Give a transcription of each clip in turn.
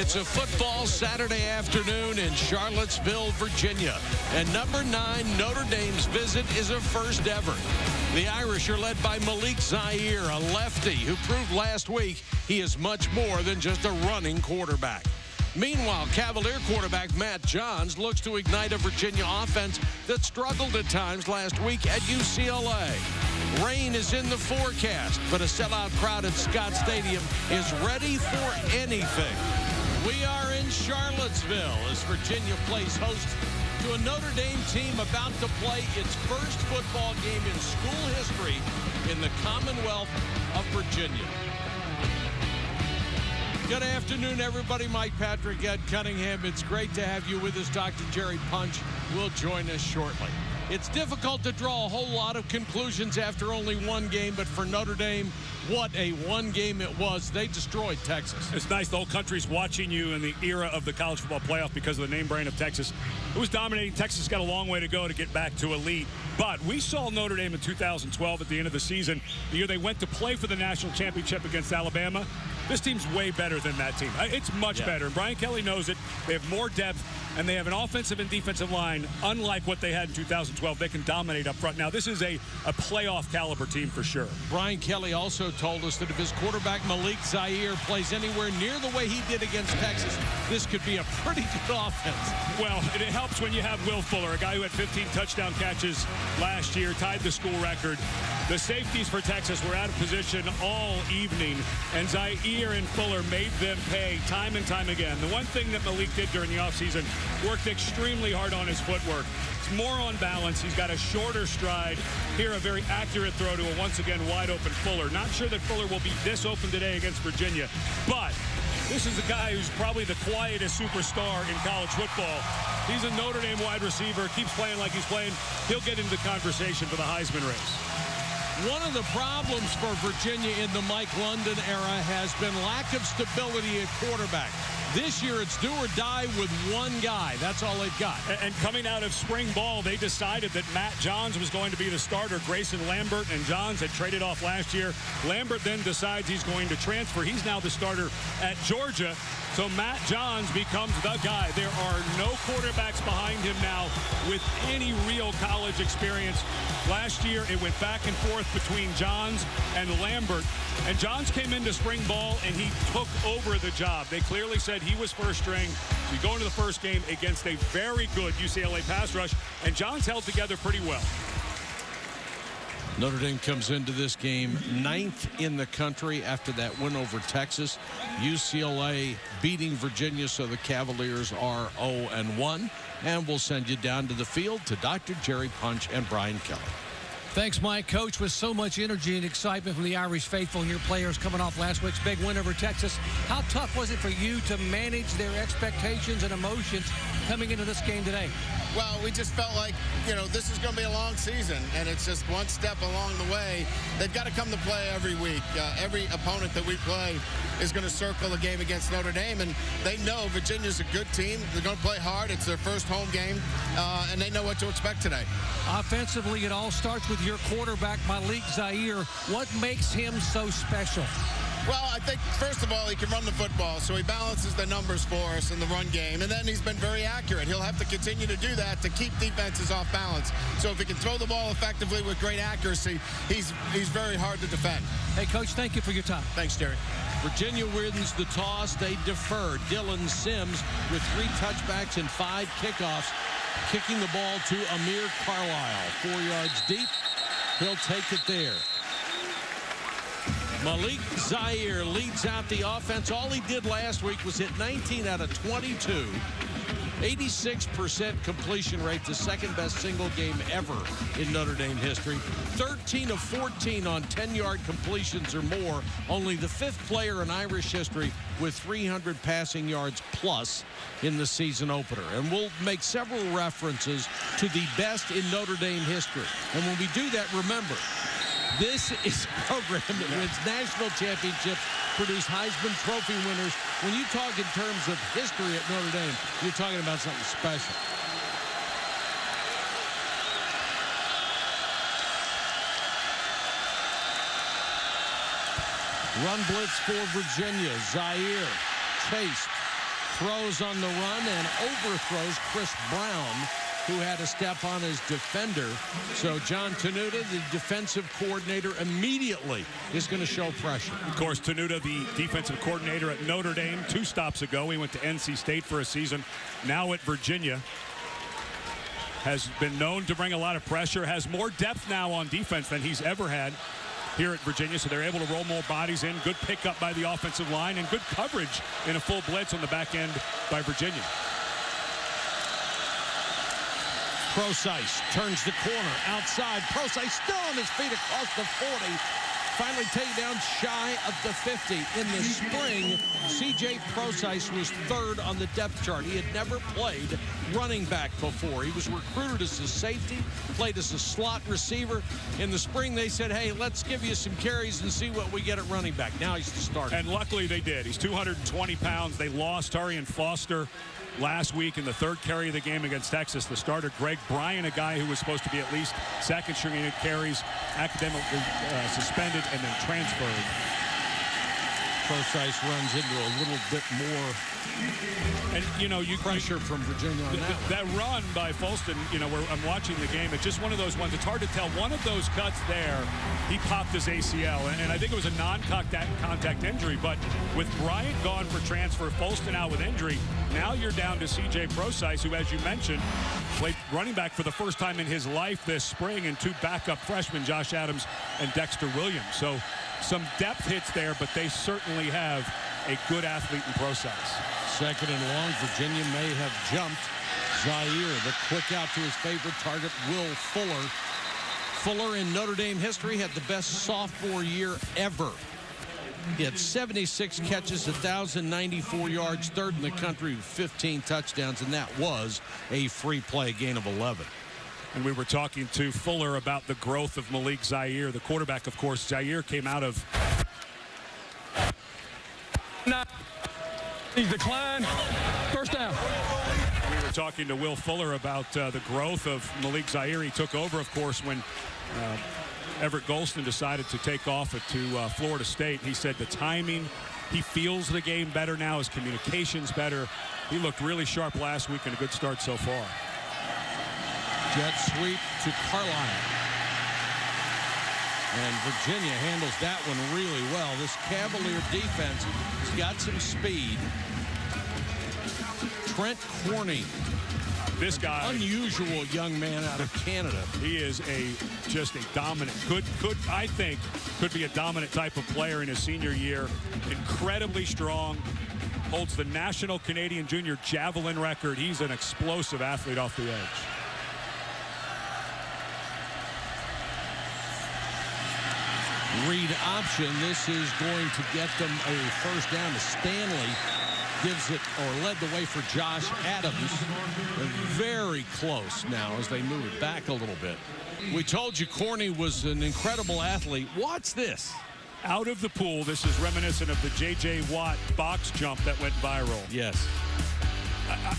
It's a football Saturday afternoon in Charlottesville, Virginia. And number 9, Notre Dame's visit is a first ever. The Irish are led by Malik Zaire, a lefty who proved last week he is much more than just a running quarterback. Meanwhile, Cavalier quarterback Matt Johns looks to ignite a Virginia offense that struggled at times last week at UCLA. Rain is in the forecast, but a sellout crowd at Scott Stadium is ready for anything. We are in Charlottesville as Virginia plays host to a Notre Dame team about to play its first football game in school history in the Commonwealth of Virginia. Good afternoon, everybody. Mike Patrick, Ed Cunningham. It's great to have you with us. Dr. Jerry Punch will join us shortly. It's difficult to draw a whole lot of conclusions after only one game, but for Notre Dame, what a one game it was. They destroyed Texas. It's nice the whole country's watching you in the era of the college football playoff because of the name brand of Texas. It was dominating. Texas got a long way to go to get back to elite. But we saw Notre Dame in 2012 at the end of the season, the year they went to play for the national championship against Alabama. This team's way better than that team. It's much better. And Brian Kelly knows it. They have more depth, and they have an offensive and defensive line, unlike what they had in 2012. They can dominate up front. Now, this is a playoff caliber team for sure. Brian Kelly also told us that if his quarterback Malik Zaire plays anywhere near the way he did against Texas, this could be a pretty good offense. Well, it helps when you have Will Fuller, a guy who had 15 touchdown catches last year, tied the school record. The safeties for Texas were out of position all evening, and Zaire and Fuller made them pay time and time again. The one thing that Malik did during the offseason, worked extremely hard on his footwork. It's more on balance. He's got a shorter stride. Here, a very accurate throw to a once again wide open Fuller. Not sure that Fuller will be this open today against Virginia, but this is the guy who's probably the quietest superstar in college football. He's a Notre Dame wide receiver, keeps playing like he's playing. He'll get into the conversation for the Heisman race. One of the problems for Virginia in the Mike London era has been lack of stability at quarterback. This year, it's do or die with one guy. That's all they've got. And coming out of spring ball, they decided that Matt Johns was going to be the starter. Grayson Lambert and Johns had traded off last year. Lambert then decides he's going to transfer. He's now the starter at Georgia. So Matt Johns becomes the guy. There are no quarterbacks behind him now with any real college experience. Last year, it went back and forth between Johns and Lambert. And Johns came into spring ball, and he took over the job. They clearly said he was first string. We go into the first game against a very good UCLA pass rush, and Johns held together pretty well. Notre Dame comes into this game 9th in the country after that win over Texas. UCLA beating Virginia, so the Cavaliers are 0-1. And we'll send you down to the field to Dr. Jerry Punch and Brian Kelly. Thanks, Mike. Coach, with so much energy and excitement from the Irish faithful, your players coming off last week's big win over Texas. How tough was it for you to manage their expectations and emotions coming into this game today? Well, we just felt like, this is going to be a long season, and it's just one step along the way. They've got to come to play every week. Every opponent that we play is going to circle the game against Notre Dame, and they know Virginia's a good team. They're going to play hard. It's their first home game, and they know what to expect today. Offensively, it all starts with your quarterback, Malik Zaire. What makes him so special? Well, I think, first of all, he can run the football, so he balances the numbers for us in the run game. And then he's been very accurate. He'll have to continue to do that to keep defenses off balance. So if he can throw the ball effectively with great accuracy, he's very hard to defend. Hey, Coach, thank you for your time. Thanks, Jerry. Virginia wins the toss. They defer. Dylan Sims with 3 touchbacks and 5 kickoffs, kicking the ball to Amir Carlisle. 4 yards deep. He'll take it there. Malik Zaire leads out the offense. All he did last week was hit 19 out of 22. 86% completion rate, the second best single game ever in Notre Dame history. 13 of 14 on 10-yard completions or more. Only the 5th player in Irish history with 300 passing yards plus in the season opener. And we'll make several references to the best in Notre Dame history. And when we do that, remember, this is a program that wins national championships, produce Heisman Trophy winners. When you talk in terms of history at Notre Dame, you're talking about something special. Run blitz for Virginia. Zaire chased, throws on the run and overthrows Chris Brown, who had a step on his defender. So John Tenuta, the defensive coordinator, immediately is going to show pressure. Of course, Tenuta, the defensive coordinator at Notre Dame, 2 stops ago. He went to NC State for a season. Now at Virginia. Has been known to bring a lot of pressure, has more depth now on defense than he's ever had here at Virginia, so they're able to roll more bodies in. Good pickup by the offensive line and good coverage in a full blitz on the back end by Virginia. Procise turns the corner outside. Procise still on his feet across the 40. Finally taken down shy of the 50. In the spring, C.J. Procise was 3rd on the depth chart. He had never played running back before. He was recruited as a safety, played as a slot receiver. In the spring, they said, hey, let's give you some carries and see what we get at running back. Now he's the starter. And luckily they did. He's 220 pounds. They lost Tarian Foster last week in the 3rd carry of the game against Texas. The starter, Greg Bryan, a guy who was supposed to be at least 2nd string carries, academically suspended and then transferred. Procise runs into a little bit more and pressure from Virginia on that run by Folston, where I'm watching the game, it's just one of those ones. It's hard to tell. One of those cuts there, he popped his ACL, and I think it was a non-contact injury, but with Bryant gone for transfer, Folston out with injury, now you're down to C.J. Procise, who, as you mentioned, played running back for the first time in his life this spring, and 2 backup freshmen, Josh Adams and Dexter Williams. So some depth hits there, but they certainly have a good athlete in Procise. 2nd and long, Virginia may have jumped. Zaire, the quick out to his favorite target, Will Fuller. Fuller in Notre Dame history had the best sophomore year ever. He had 76 catches, 1,094 yards, 3rd in the country with 15 touchdowns, and that was a free play gain of 11. And we were talking to Fuller about the growth of Malik Zaire, the quarterback. Of course, Zaire came out of... He's declined. 1st down. We were talking to Will Fuller about the growth of Malik Zaire. He took over, of course, when Everett Golston decided to take off to Florida State. He said the timing, he feels the game better now. His communication's better. He looked really sharp last week and a good start so far. Jet sweep to Carlisle. And Virginia handles that one really well. This Cavalier defense has got some speed. Trent Corney. This guy, unusual young man out of Canada. He is just a dominant, I think could be a dominant type of player in his senior year. Incredibly strong, holds the national Canadian junior javelin record. He's an explosive athlete off the edge. Read option. This is going to get them a 1st down to Stanley. Gives it, or led the way for Josh Adams. They're very close now as they move it back a little bit. We told you Corney was an incredible athlete. Watch this. Out of the pool, this is reminiscent of the J.J. Watt box jump that went viral. Yes.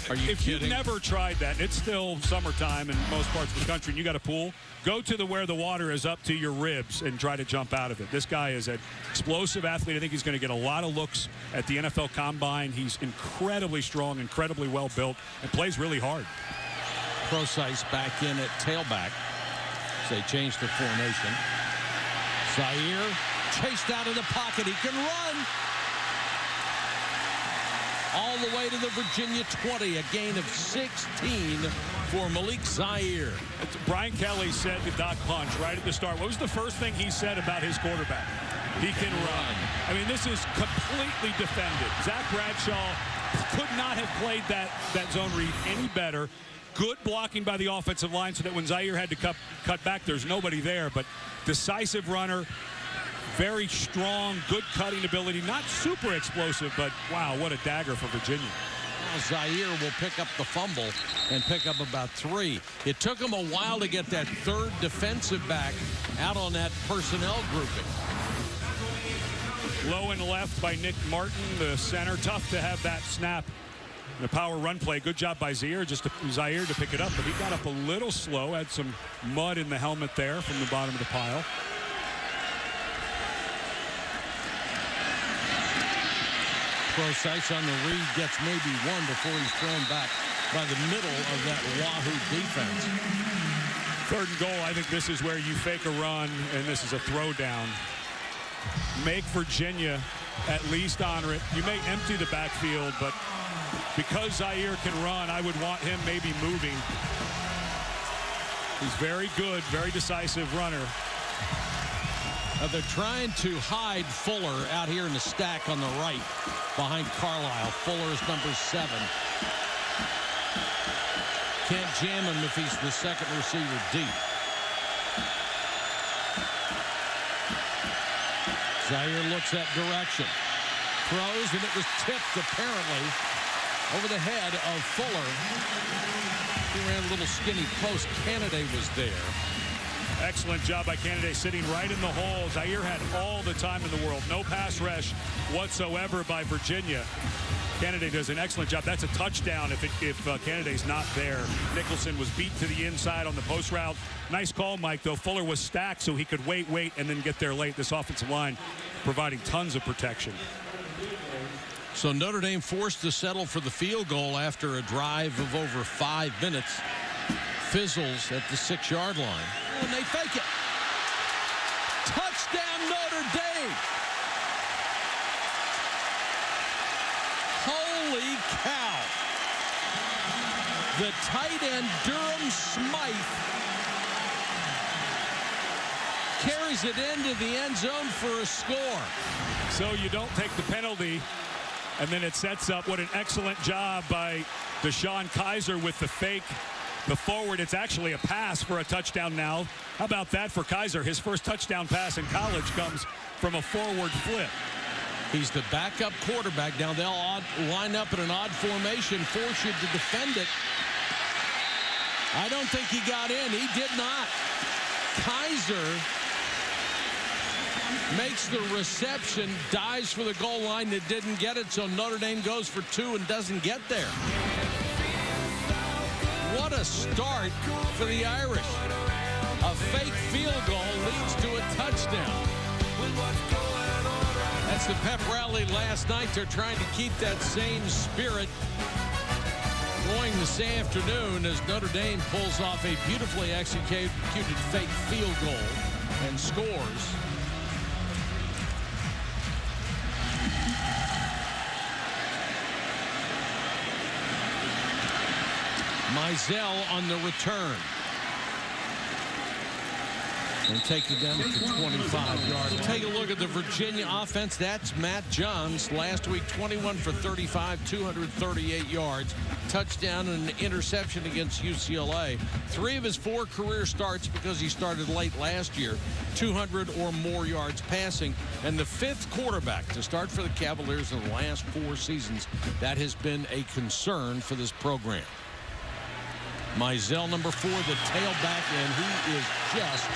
Are you if kidding? You've never tried that, it's still summertime in most parts of the country, and you got a pool, go to where the water is up to your ribs and try to jump out of it. This guy is an explosive athlete. I think he's going to get a lot of looks at the NFL Combine. He's incredibly strong, incredibly well built, and plays really hard. Procise back in at tailback. So they changed the formation. Zaire chased out of the pocket. He can run. All the way to the Virginia 20, a gain of 16 for Malik Zaire. Brian Kelly said to Doc Punch right at the start, what was the first thing he said about his quarterback? He can run. I mean, this is completely defended. Zach Bradshaw could not have played that zone read any better. Good blocking by the offensive line so that when Zaire had to cut back, there's nobody there. But decisive runner, very strong, good cutting ability. Not super explosive, but wow, what a dagger for Virginia. Now Zaire will pick up the fumble and pick up about 3. It took him a while to get that 3rd defensive back out on that personnel grouping. Low and left by Nick Martin, the center. Tough to have that snap. The power run play. Good job by Zaire to pick it up, but he got up a little slow. Had some mud in the helmet there from the bottom of the pile. Procise on the read, gets maybe one before he's thrown back by the middle of that Wahoo defense. 3rd and goal, I think this is where you fake a run, and this is a throwdown. Make Virginia at least honor it. You may empty the backfield, but because Zaire can run, I would want him maybe moving. He's very good, very decisive runner. They're trying to hide Fuller out here in the stack on the right behind Carlisle. Fuller is number 7. Can't jam him if he's the second receiver deep. Zaire looks that direction. Throws, and it was tipped apparently over the head of Fuller. He ran a little skinny post. Kennedy was there. Excellent job by Kennedy, sitting right in the hole. Zaire had all the time in the world. No pass rush whatsoever by Virginia. Kennedy does an excellent job. That's a touchdown if Kennedy's not there. Nicholson was beat to the inside on the post route. Nice call, Mike, though. Fuller was stacked so he could wait, and then get there late. This offensive line providing tons of protection. So Notre Dame forced to settle for the field goal after a drive of over 5 minutes. Fizzles at the 6-yard line. And they fake it. Touchdown, Notre Dame. Holy cow. The tight end, Durham Smythe, carries it into the end zone for a score. So you don't take the penalty, and then it sets up what an excellent job by Deshaun Kaiser with the fake. The forward, it's actually a pass for a touchdown now. How about that for Kaiser? His first touchdown pass in college comes from a forward flip. He's the backup quarterback. Now they'll line up in an odd formation, force you to defend it. I don't think he got in. He did not. Kaiser makes the reception, dives for the goal line that didn't get it, so Notre Dame goes for 2 and doesn't get there. What a start for the Irish. A fake field goal leads to a touchdown. That's the pep rally last night. They're trying to keep that same spirit going this afternoon as Notre Dame pulls off a beautifully executed fake field goal and scores. Mizell on the return. And take it down to 25 yards. Take a look at the Virginia offense. That's Matt Johns. Last week, 21 for 35, 238 yards. Touchdown and an interception against UCLA. 3 of his 4 career starts, because he started late last year, 200 or more yards passing. And the 5th quarterback to start for the Cavaliers in the last 4 seasons. That has been a concern for this program. Mizell, number 4, the tailback, and he is just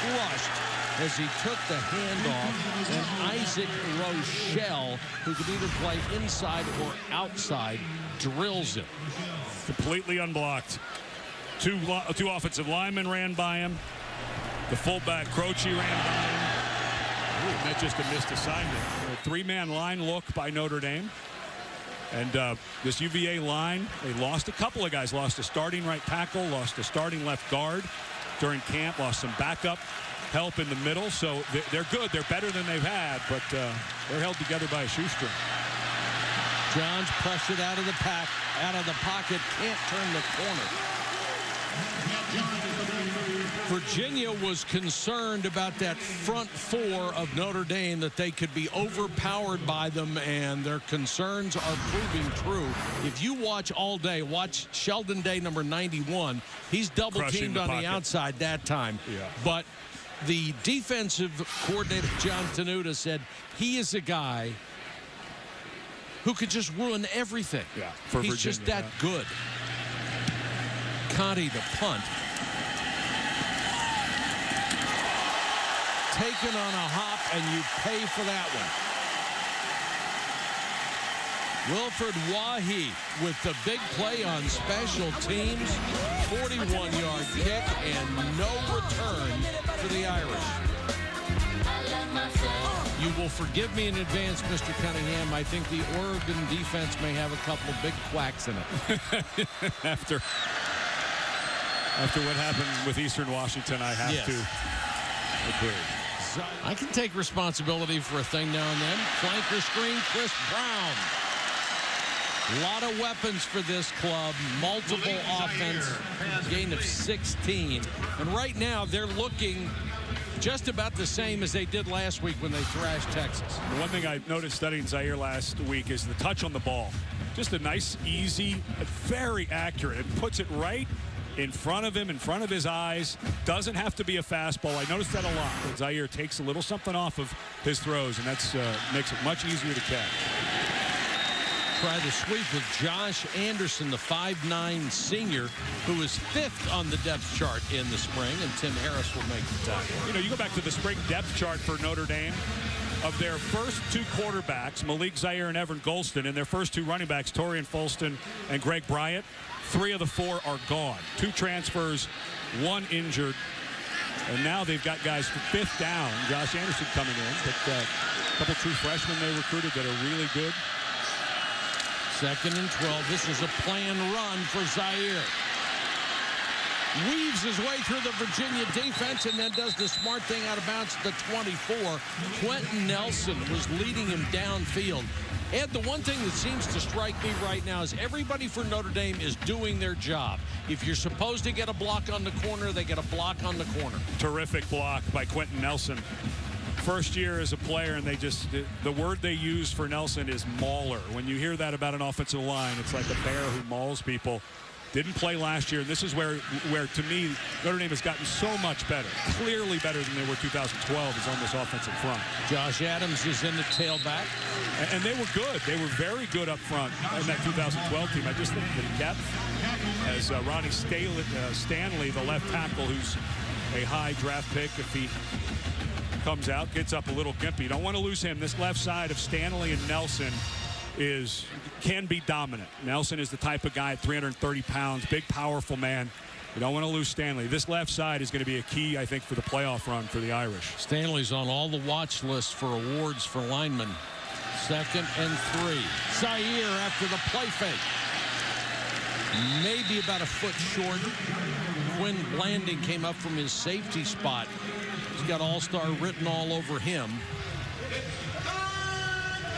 crushed as he took the handoff. And Isaac Rochelle, who could either play inside or outside, drills him. Completely unblocked. Two offensive linemen ran by him. The fullback, Croce, ran by him. Ooh, that's just a missed assignment. A 3-man line look by Notre Dame. And this UVA line, they lost a couple of guys. Lost a starting right tackle, lost a starting left guard during camp, lost some backup help in the middle. So they're good. They're better than they've had, but they're held together by a shoestring. Johns pressured out of the pocket, can't turn the corner. Virginia was concerned about that front 4 of Notre Dame, that they could be overpowered by them, and their concerns are proving true. If you watch all day, watch Sheldon Day, number 91. He's double-teamed on the outside that time. Yeah. But the defensive coordinator, John Tenuta, said he is a guy who could just ruin everything. Yeah, for He's Virginia, just that good. Conti, the punt. Taken on a hop, and you pay for that one. Wilfred Wahi with the big play on special teams. 41-yard kick and no return for the Irish. You will forgive me in advance, Mr. Cunningham. I think the Oregon defense may have a couple of big quacks in it. After what happened with Eastern Washington, I have to agree. I can take responsibility for a thing now and then. Flanker screen, Chris Brown. A lot of weapons for this club. Multiple offense. Gain of 16. And right now, they're looking just about the same as they did last week when they thrashed Texas. The one thing I noticed studying Zaire last week is the touch on the ball. Just a nice, easy, very accurate. It puts it right in front of him, in front of his eyes. Doesn't have to be a fastball. I noticed that a lot. But Zaire takes a little something off of his throws, and that's makes it much easier to catch. Try the sweep with Josh Anderson, the 5'9" senior, who is 5th on the depth chart in the spring, and Tim Harris will make the tackle. You know, you go back to the spring depth chart for Notre Dame. Of their first 2 quarterbacks, Malik Zaire and Evan Golston, and their first 2 running backs, Torian Folston and Greg Bryant, 3 of the 4 are gone. 2 transfers, 1 injured. And now they've got guys for 5th down. Josh Anderson coming in, but a couple true freshmen they recruited that are really good. 2nd and 12. This is a planned run for Zaire. Weaves his way through the Virginia defense and then does the smart thing out of bounds to the 24. Quentin Nelson was leading him downfield. Ed, the one thing that seems to strike me right now is everybody for Notre Dame is doing their job. If you're supposed to get a block on the corner, they get a block on the corner. Terrific block by Quentin Nelson. First year as a player, and the word they use for Nelson is mauler. When you hear that about an offensive line, it's like a bear who mauls people. Didn't play last year, and this is where to me, Notre Dame has gotten so much better. Clearly better than they were 2012 is on this offensive front. Josh Adams is in the tailback. And they were good. They were very good up front in that 2012 team. I just think the depth, as Ronnie Stanley, the left tackle, who's a high draft pick, if he comes out, gets up a little gimpy. You don't want to lose him. This left side of Stanley and Nelson can be dominant. Nelson is the type of guy at 330 pounds, big, powerful man. You don't want to lose Stanley. This left side is going to be a key, I think, for the playoff run for the Irish. Stanley's on all the watch lists for awards for linemen. 2nd and 3. Zaire after the play fake. Maybe about a foot short. Quinn Blanding came up from his safety spot. He's got all-star written all over him.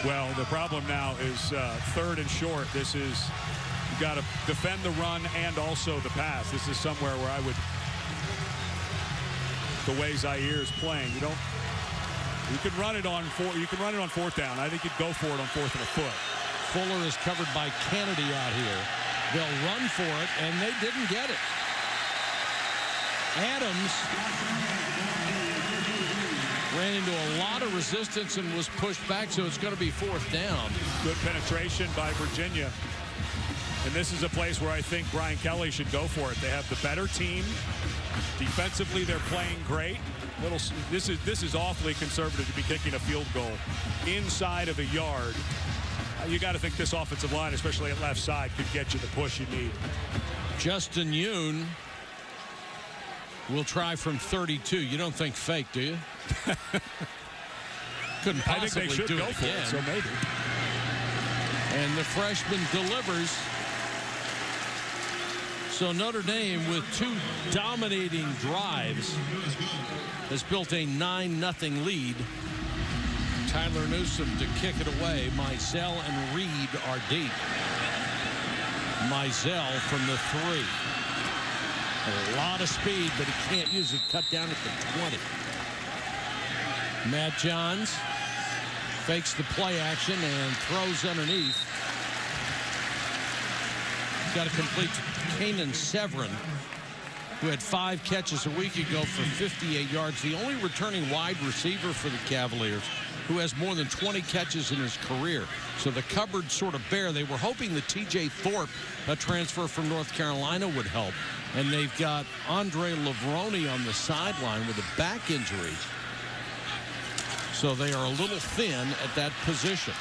Well, the problem now is 3rd and short. This is, you got to defend the run and also the pass. This is somewhere where I would, the way Zaire is playing, you can run it on 4th down. I think you'd go for it on 4th and a foot. Fuller is covered by Kennedy out here. They'll run for it, and they didn't get it. Adams ran into a lot of resistance and was pushed back, so it's going to be 4th down. Good penetration by Virginia. And this is a place where I think Brian Kelly should go for it. They have the better team. Defensively, they're playing great. This is awfully conservative to be kicking a field goal inside of a yard. You got to think this offensive line, especially at left side, could get you the push you need. Justin Yoon will try from 32. You don't think fake, do you? Couldn't possibly I think they should do go it for again. it, so maybe. And the freshman delivers. So Notre Dame, with 2 dominating drives, has built a 9-0 lead. Tyler Newsome to kick it away. Mizell and Reed are deep. Mizell from the 3. A lot of speed, but he can't use it. Cut down at the 20. Matt Johns fakes the play action and throws underneath. Got to complete to Kanan Severin, who had 5 catches a week ago for 58 yards. The only returning wide receiver for the Cavaliers who has more than 20 catches in his career. So the cupboard's sort of bare. They were hoping that TJ Thorpe, a transfer from North Carolina, would help. And they've got Andre Lavroni on the sideline with a back injury. So they are a little thin at that position.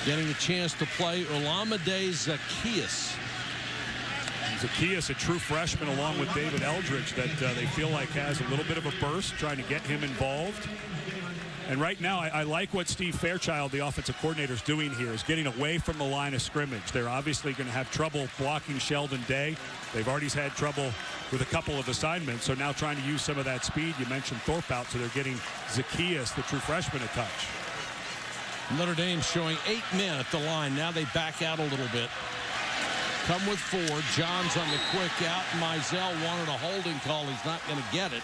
Getting a chance to play Olamide Zaccheaus, Zacchaeus, a true freshman, along with David Eldridge, that they feel like has a little bit of a burst, trying to get him involved. And right now, I like what Steve Fairchild, the offensive coordinator, is doing here, is getting away from the line of scrimmage. They're obviously going to have trouble blocking Sheldon Day. They've already had trouble with a couple of assignments, so now trying to use some of that speed. You mentioned Thorpe out, so they're getting Zacchaeus, the true freshman, a touch. Notre Dame showing 8 men at the line. Now they back out a little bit. Come with 4. Johns on the quick out. Mizell wanted a holding call. He's not going to get it.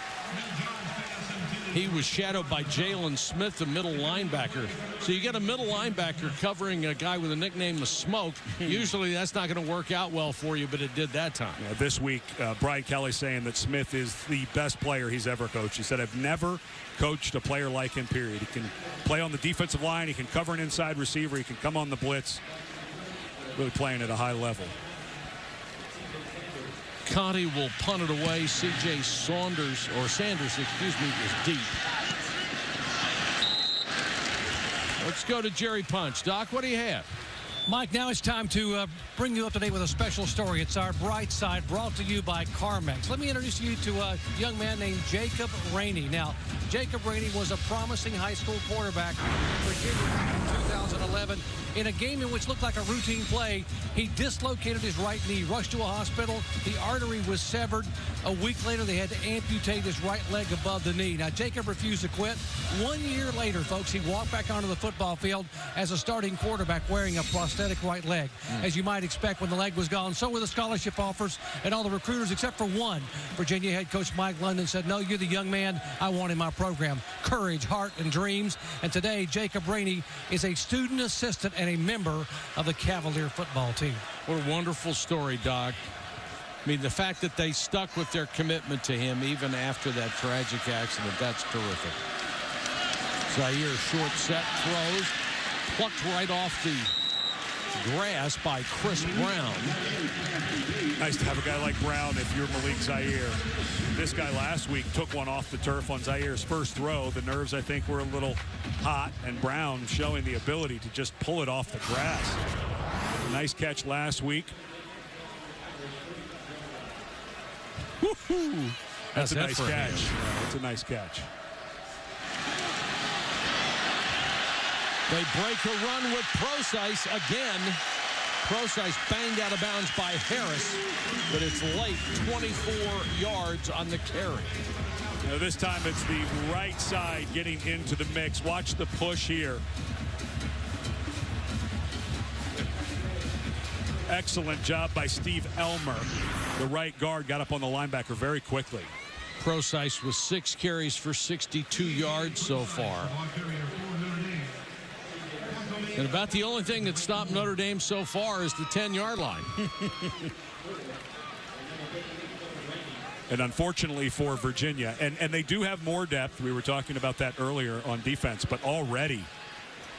He was shadowed by Jalen Smith, the middle linebacker. So you get a middle linebacker covering a guy with a nickname of Smoke. Usually that's not going to work out well for you, but it did that time. Yeah, this week, Brian Kelly saying that Smith is the best player he's ever coached. He said, I've never coached a player like him, period. He can play on the defensive line. He can cover an inside receiver. He can come on the blitz. Really playing at a high level. Conti will punt it away. C.J. Sanders, excuse me, is deep. Let's go to Jerry Punch. Doc, what do you have? Mike, now it's time to bring you up to date with a special story. It's our Bright Side, brought to you by CarMax. Let me introduce you to a young man named Jacob Rainey. Now, Jacob Rainey was a promising high school quarterback in Virginia in 2011. In a game in which looked like a routine play, he dislocated his right knee, rushed to a hospital. The artery was severed. A week later, they had to amputate his right leg above the knee. Now, Jacob refused to quit. 1 year later, folks, he walked back onto the football field as a starting quarterback wearing a prosthetic right leg. As you might expect, when the leg was gone, so were the scholarship offers and all the recruiters except for one. Virginia head coach Mike London said, no, you're the young man I want in my program. Courage, heart, and dreams. And today, Jacob Rainey is a student assistant and a member of the Cavalier football team. What a wonderful story, Doc. I mean, the fact that they stuck with their commitment to him even after that tragic accident, that's terrific. Zaire short set throws, plucked right off the grass by Chris Brown. Nice to have a guy like Brown if you're Malik Zaire. This guy last week took one off the turf on Zaire's first throw. The nerves, I think, were a little hot, and Brown showing the ability to just pull it off the grass. Nice catch last week. Woo-hoo. That's a nice catch. Yeah, that's a nice catch. They break a run with Procise again. Procise banged out of bounds by Harris, but it's late, 24 yards on the carry. Now this time it's the right side getting into the mix. Watch the push here. Excellent job by Steve Elmer. The right guard got up on the linebacker very quickly. Procise with 6 carries for 62 yards so far. And about the only thing that stopped Notre Dame so far is the 10-yard line. And unfortunately for Virginia, and they do have more depth. We were talking about that earlier on defense, but already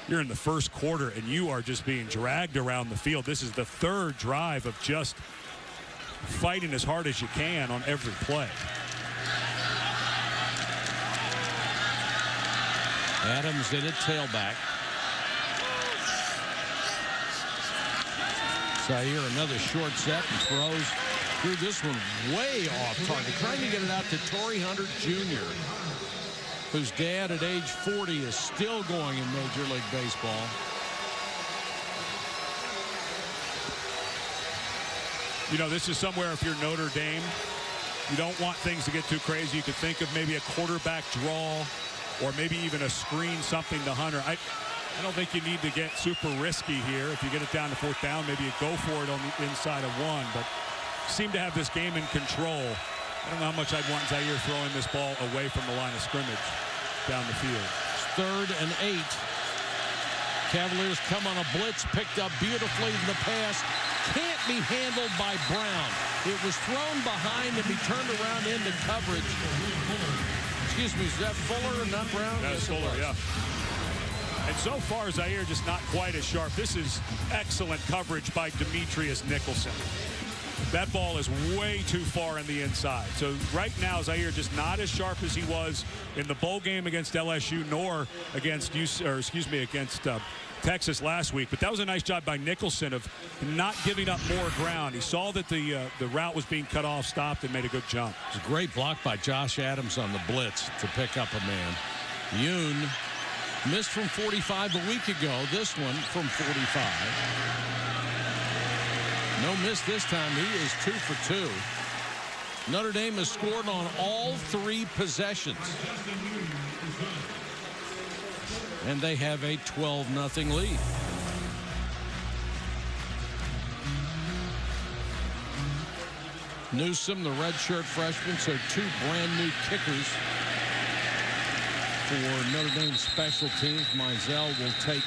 you're in the first quarter and you are just being dragged around the field. This is the third drive of just fighting as hard as you can on every play. Adams in at tailback. Zaire another short set and throws through this one way off target. Trying to get it out to Torrey Hunter Jr., whose dad at age 40 is still going in Major League Baseball. You know, this is somewhere if you're Notre Dame, you don't want things to get too crazy. You could think of maybe a quarterback draw or maybe even a screen, something to Hunter. I don't think you need to get super risky here. If you get it down to 4th down, maybe you go for it on the inside of 1, but seem to have this game in control. I don't know how much I'd want Zaire throwing this ball away from the line of scrimmage down the field. It's 3rd and 8. Cavaliers come on a blitz, picked up beautifully in the pass. Can't be handled by Brown. It was thrown behind him. He turned around into coverage. Excuse me, is that Fuller and not Brown? That's Fuller, yeah. And so far, Zaire just not quite as sharp. This is excellent coverage by Demetrius Nicholson. That ball is way too far in the inside. So right now, Zaire just not as sharp as he was in the bowl game against LSU, nor against Texas last week, but that was a nice job by Nicholson of not giving up more ground. He saw that the route was being cut off, stopped, and made a good jump. It's a great block by Josh Adams on the blitz to pick up a man. Yoon missed from 45 a week ago. This one from 45. No miss this time. He is 2 for 2. Notre Dame has scored on all 3 possessions. And they have a 12-0 lead. Newsome, the redshirt freshman, so 2 brand-new kickers for Notre Dame special teams. Mizell will take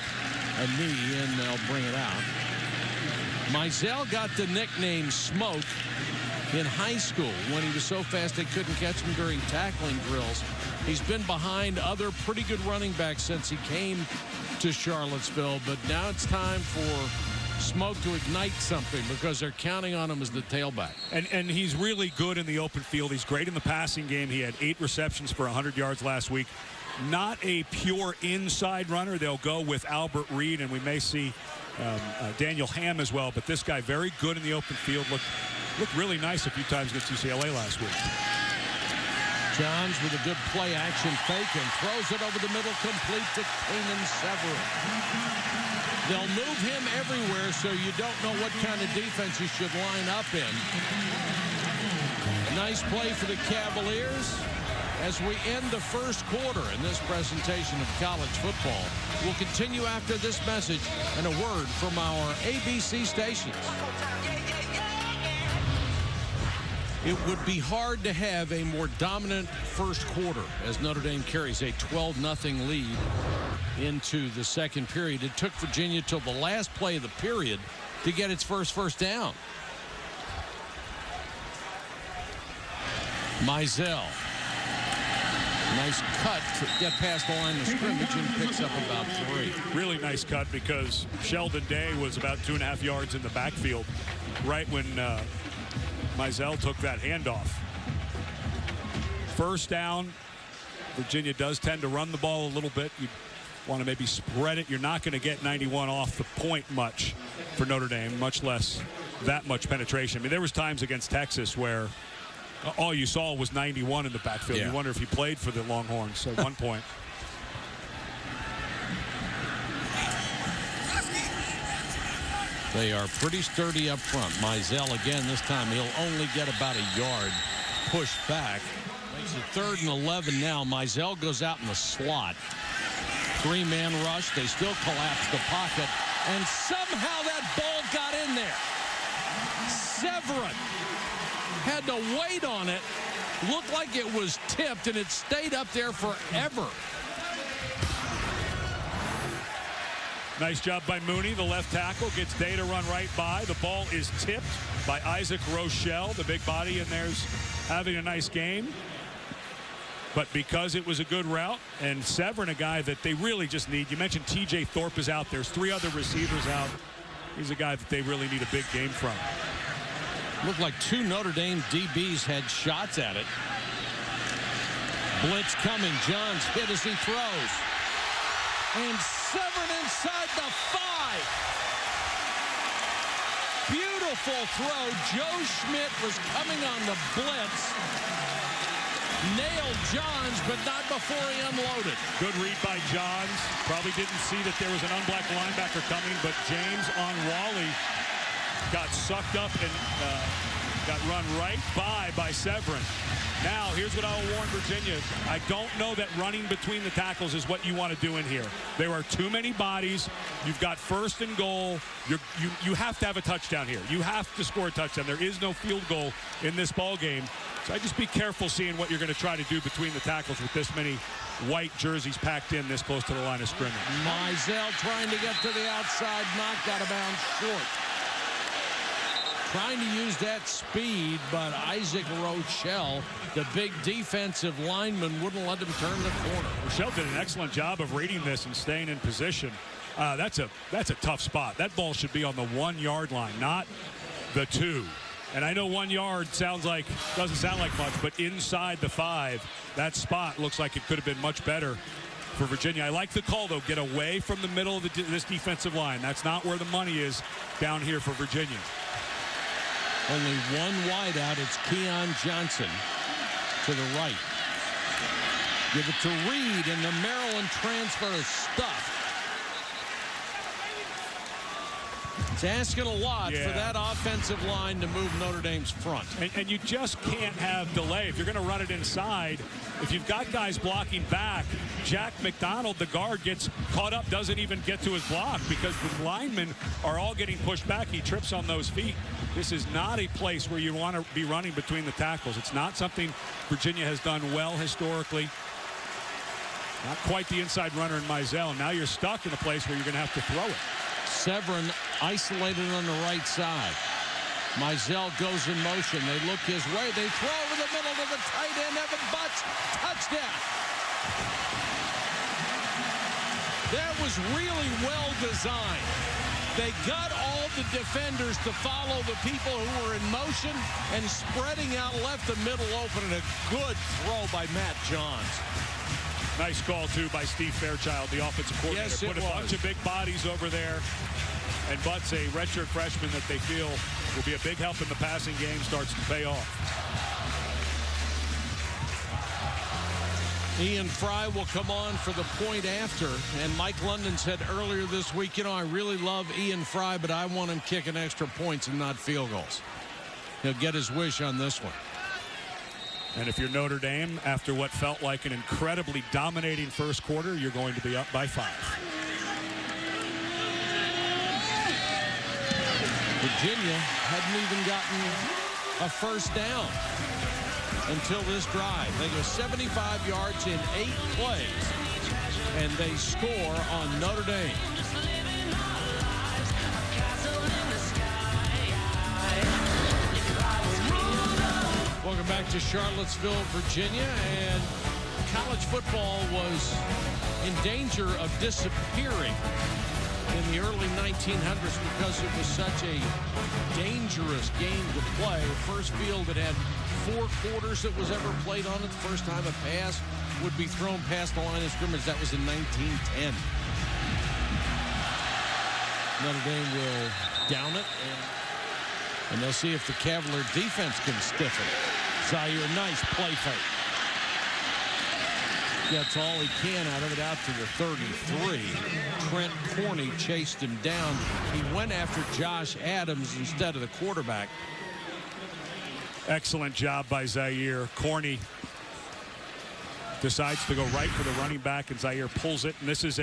a knee, and they'll bring it out. Mizell got the nickname Smoke in high school when he was so fast they couldn't catch him during tackling drills. He's been behind other pretty good running backs since he came to Charlottesville, but now it's time for Smoke to ignite something because they're counting on him as the tailback. And he's really good in the open field. He's great in the passing game. He had 8 receptions for 100 yards last week. Not a pure inside runner. They'll go with Albert Reed, and we may see Daniel Ham as well, but this guy very good in the open field. Looked really nice a few times against UCLA last week. Johns with a good play action fake and throws it over the middle, complete to Kanan Severin. They'll move him everywhere, so you don't know what kind of defense you should line up in. Nice play for the Cavaliers as we end the first quarter in this presentation of college football. We'll continue after this message and a word from our ABC stations. It would be hard to have a more dominant first quarter as Notre Dame carries a 12-0 lead into the second period. It took Virginia till the last play of the period to get its first down. Mizell. Nice cut to get past the line of scrimmage and picks up about 3. Really nice cut because Sheldon Day was about 2.5 yards in the backfield right when Mizell took that handoff. First down. Virginia does tend to run the ball a little bit. You want to maybe spread it. You're not going to get 91 off the point much for Notre Dame, much less that much penetration. I mean, there was times against Texas where all you saw was 91 in the backfield. Yeah. You wonder if he played for the Longhorns at one point. They are pretty sturdy up front. Mizell again, this time he'll only get about a yard pushed back. Makes it 3rd and 11 now. Mizell goes out in the slot. 3-man rush. They still collapse the pocket. And somehow that ball got in there. Severin had to wait on it. Looked like it was tipped, and it stayed up there forever. Nice job by Mooney, the left tackle. Gets Day to run right by. The ball is tipped by Isaac Rochelle. The big body in there's having a nice game. But because it was a good route, and Severin, a guy that they really just need. You mentioned TJ Thorpe is out. There's 3 other receivers out. He's a guy that they really need a big game from. Looked like 2 Notre Dame DBs had shots at it. Blitz coming. Johns hit as he throws. And Severin inside the 5. Beautiful throw. Joe Schmidt was coming on the blitz. Nailed Johns, but not before he unloaded. Good read by Johns. Probably didn't see that there was an unblocked linebacker coming, but James on Wally got sucked up and got run right by Severin. Now, here's what I'll warn Virginia. I don't know that running between the tackles is what you want to do in here. There are too many bodies. You've got 1st and goal. You have to have a touchdown here. You have to score a touchdown. There is no field goal in this ball game. So I just be careful seeing what you're going to try to do between the tackles with this many white jerseys packed in this close to the line of scrimmage. Mizell trying to get to the outside, knocked out of bounds short. Trying to use that speed, but Isaac Rochelle, the big defensive lineman, wouldn't let him turn the corner. Rochelle did an excellent job of reading this and staying in position. That's a tough spot. That ball should be on the 1-yard line, not the 2. And I know 1 yard doesn't sound like much, but inside the 5, that spot looks like it could have been much better for Virginia. I like the call, though. Get away from the middle of this defensive line. That's not where the money is down here for Virginia. Only one wide out. It's Keon Johnson to the right. Give it to Reed, and the Maryland transfer is stuffed. It's asking a lot for that offensive line to move Notre Dame's front. And you just can't have delay. If you're going to run it inside, if you've got guys blocking back, Jack McDonald, the guard, gets caught up, doesn't even get to his block because the linemen are all getting pushed back. He trips on those feet. This is not a place where you want to be running between the tackles. It's not something Virginia has done well historically. Not quite the inside runner in Mizell. Now you're stuck in a place where you're going to have to throw it. Severin isolated on the right side. Mizell goes in motion. They look his way. They throw over the middle to the tight end, Evan Butts. Touchdown. That was really well designed. They got all the defenders to follow the people who were in motion and spreading out, left the middle open, and a good throw by Matt Johns. Nice call, too, by Steve Fairchild, the offensive coordinator. Yes, Put a bunch of big bodies over there. And Butts, a redshirt freshman that they feel will be a big help in the passing game, starts to pay off. Ian Fry will come on for the point after. And Mike London said earlier this week, you know, I really love Ian Fry, but I want him kicking extra points and not field goals. He'll get his wish on this one. And if you're Notre Dame, after what felt like an incredibly dominating first quarter, you're going to be up by 5. Virginia hadn't even gotten a first down until this drive. They go 75 yards in 8 plays, and they score on Notre Dame. Welcome back to Charlottesville, Virginia, and college football was in danger of disappearing in the early 1900s because it was such a dangerous game to play. First field that had 4 quarters that was ever played on it. The first time a pass would be thrown past the line of scrimmage, that was in 1910. Notre Dame will down it, and they'll see if the Cavalier defense can stiffen it. Zaire, nice play fake. Gets all he can out of it, out to the 33. Trent Corney chased him down. He went after Josh Adams instead of the quarterback. Excellent job by Zaire. Corney decides to go right for the running back, and Zaire pulls it. And this is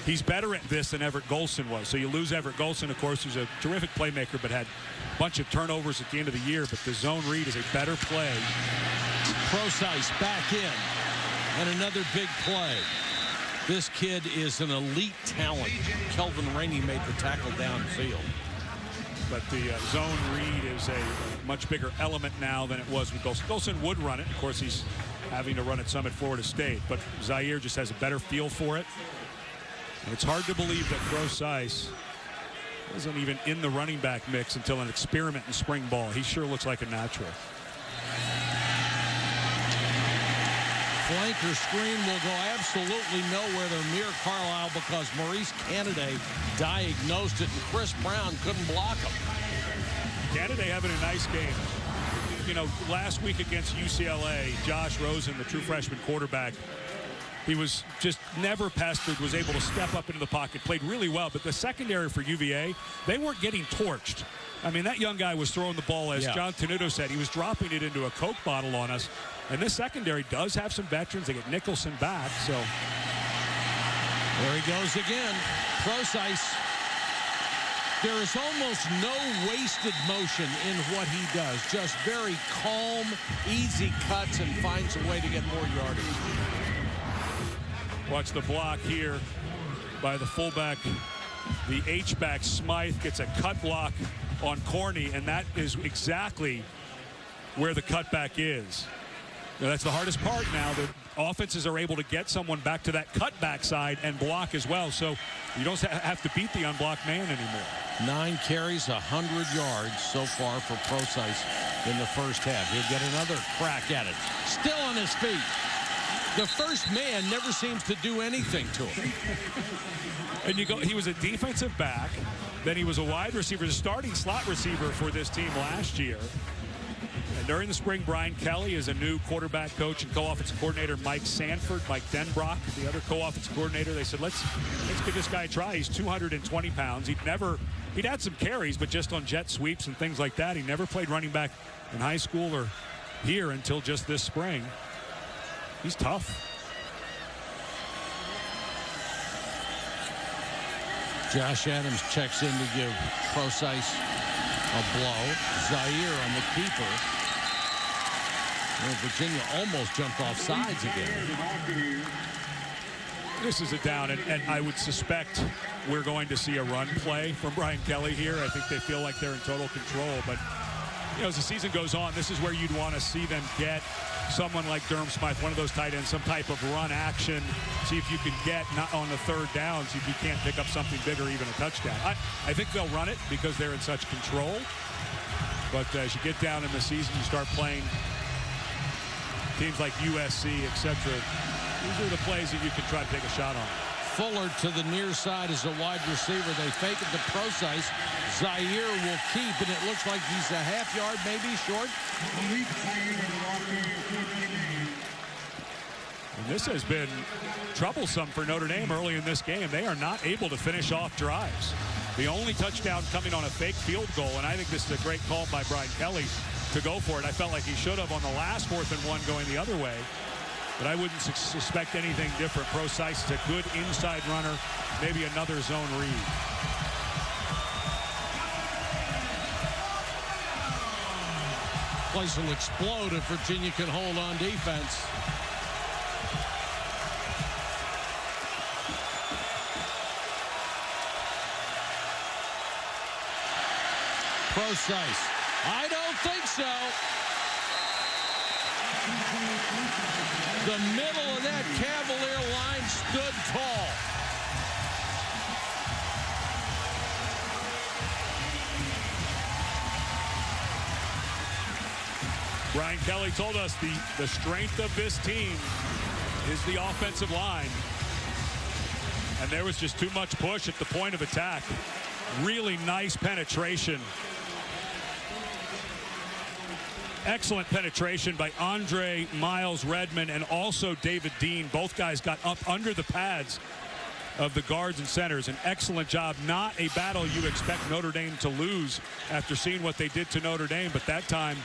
he's better at this than Everett Golson was. So you lose Everett Golson, of course, who's a terrific playmaker, but had a bunch of turnovers at the end of the year. But the zone read is a better play. Procise back in. And another big play. This kid is an elite talent. Kelvin Rainey made the tackle downfield. But the zone read is a much bigger element now than it was with Golson. Golson would run it. Of course, he's having to run it some at Florida State. But Zaire just has a better feel for it. And it's hard to believe that Procise wasn't even in the running back mix until an experiment in spring ball. He sure looks like a natural. Flanker screen will go absolutely nowhere to Amir Carlisle because Maurice Canaday diagnosed it, and Chris Brown couldn't block him. Canaday having a nice game. You know, last week against UCLA, Josh Rosen, the true freshman quarterback, he was just never pestered, was able to step up into the pocket, played really well. But the secondary for UVA, they weren't getting torched. I mean, that young guy was throwing the ball, as John Tenuto said, he was dropping it into a Coke bottle on us. And this secondary does have some veterans. They get Nicholson back, so. There he goes again. Procise. There is almost no wasted motion in what he does. Just very calm, easy cuts, and finds a way to get more yardage. Watch the block here by the fullback. The H-back Smythe gets a cut block on Corney, and that is exactly where the cutback is. Now, that's the hardest part now. The offenses are able to get someone back to that cutback side and block as well. So you don't have to beat the unblocked man anymore. 9 carries, 100 yards so far for Procise in the first half. He'll get another crack at it. Still on his feet. The first man never seems to do anything to him. And he was a defensive back. Then he was a wide receiver, the starting slot receiver for this team last year. And during the spring, Brian Kelly is a new quarterback coach and co-offensive coordinator. Mike Denbrock, the other co-offensive coordinator. They said, let's give this guy a try. He's 220 pounds. He'd had some carries, but just on jet sweeps and things like that. He never played running back in high school or here until just this spring. He's tough. Josh Adams checks in to give Procise a blow. Zaire on the keeper. Well, Virginia almost jumped off sides again. This is a down, and I would suspect we're going to see a run play from Brian Kelly here. I think they feel like they're in total control. But, as the season goes on, this is where you'd want to see them get someone like Durham Smythe, one of those tight ends, some type of run action. See if you can get, not on the third down, see if you can't pick up something bigger, even a touchdown. I think they'll run it because they're in such control. But as you get down in the season, you start playing teams like USC, etc. These are the plays that you can try to take a shot on. Fuller to the near side as a wide receiver. They fake it to Procise. Zaire will keep, and it looks like he's a half yard, maybe short. And this has been troublesome for Notre Dame early in this game. They are not able to finish off drives. The only touchdown coming on a fake field goal, and I think this is a great call by Brian Kelly to go for it. I felt like he should have on the last 4th and 1 going the other way. But I wouldn't suspect anything different. Procise is a good inside runner, maybe another zone read. Place will explode if Virginia can hold on defense. Procise. I don't think so. The middle of that Cavalier line stood tall. Brian Kelly told us the strength of this team is the offensive line. And there was just too much push at the point of attack. Really nice penetration. Excellent penetration by Andre Miles Redmond and also David Dean. Both guys got up under the pads of the guards and centers. An excellent job. Not a battle you expect Notre Dame to lose after seeing what they did to Notre Dame, but that time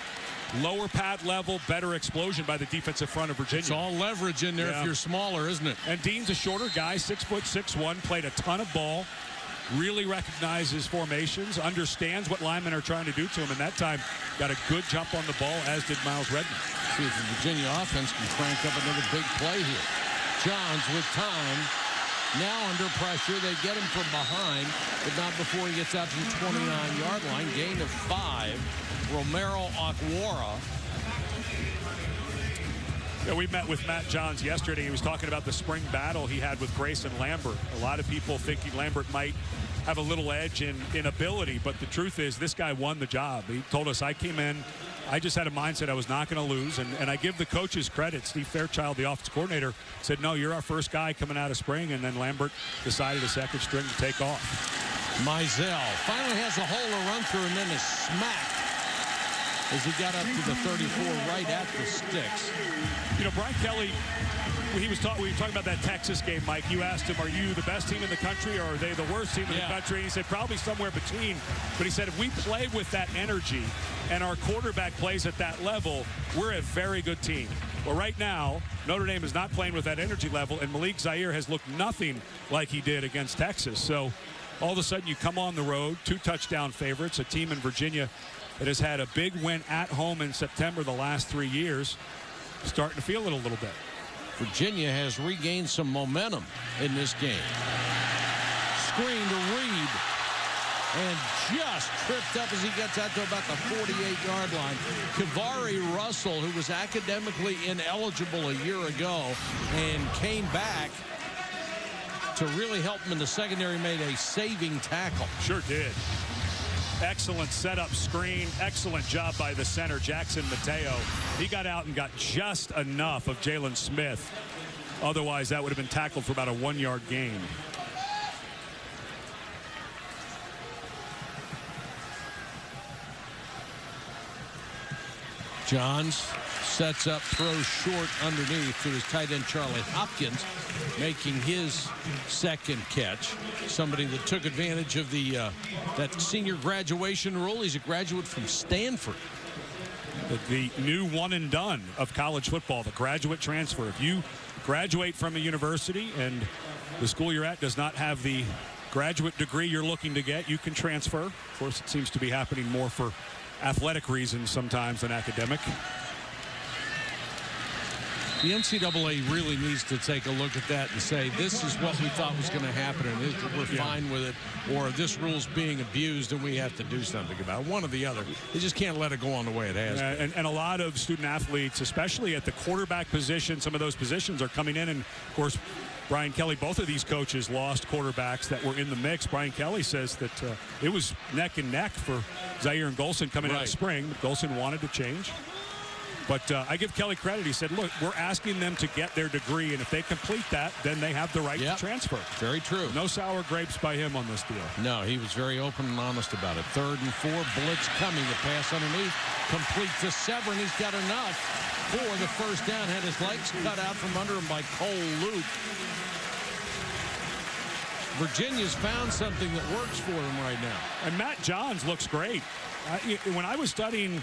lower pad level, better explosion by the defensive front of Virginia. It's all leverage in there if you're smaller, isn't it? And Dean's a shorter guy, 6'6'1", played a ton of ball. Really recognizes formations, understands what linemen are trying to do to him, and that time got a good jump on the ball, as did Miles Redmond. See if the Virginia offense can crank up another big play here. Johns with time. Now under pressure. They get him from behind, but not before he gets out to the 29-yard line. Gain of 5. Romero Okwara. Yeah, we met with Matt Johns yesterday. He was talking about the spring battle he had with Grayson Lambert. A lot of people thinking Lambert might have a little edge in ability, but the truth is this guy won the job. He told us, I came in, I just had a mindset I was not going to lose, and I give the coaches credit. Steve Fairchild, the offensive coordinator, said, no, you're our first guy coming out of spring, and then Lambert decided a second string to take off. Mizell finally has a hole to run through and then is smacked as he got up to the 34 right at the sticks. Brian Kelly, we were talking about that Texas game, Mike. You asked him, are you the best team in the country or are they the worst team in the country? And he said probably somewhere between. But he said if we play with that energy and our quarterback plays at that level, we're a very good team. Well, right now, Notre Dame is not playing with that energy level, and Malik Zaire has looked nothing like he did against Texas. So all of a sudden you come on the road, 2 touchdown favorites, a team in Virginia that has had a big win at home in September the last 3 years, starting to feel it a little bit. Virginia has regained some momentum in this game. Screen to Reed, and just tripped up as he gets out to about the 48-yard line. Kavari Russell, who was academically ineligible a year ago and came back to really help him in the secondary, made a saving tackle. Sure did. Excellent setup screen. Excellent job by the center, Jackson Mateo. He got out and got just enough of Jalen Smith Otherwise, that would have been tackled for about a 1-yard gain. Johns sets up, throws short underneath to his tight end Charlie Hopkins, making his second catch. Somebody that took advantage of the that senior graduation rule. He's a graduate from Stanford. The new one and done of college football, the graduate transfer. If you graduate from a university and the school you're at does not have the graduate degree you're looking to get, you can transfer. Of course, it seems to be happening more for athletic reasons sometimes than academic. The NCAA really needs to take a look at that and say, this is what we thought was going to happen, and we're fine with it, or this rule's being abused and we have to do something about it. One or the other. They just can't let it go on the way it has. And a lot of student athletes, especially at the quarterback position, some of those positions are coming in, and of course, Brian Kelly, both of these coaches lost quarterbacks that were in the mix. Brian Kelly says that it was neck and neck for Zaire and Golson coming out of spring. Golson wanted to change. But I give Kelly credit. He said, look, we're asking them to get their degree, and if they complete that, then they have the right to transfer. Very true. No sour grapes by him on this deal. No, he was very open and honest about it. 3rd and 4, blitz coming. The pass underneath, complete to Severin. He's got enough for the first down. Had his legs cut out from under him by Cole Luke. Virginia's found something that works for them right now. And Matt Johns looks great. When I was studying,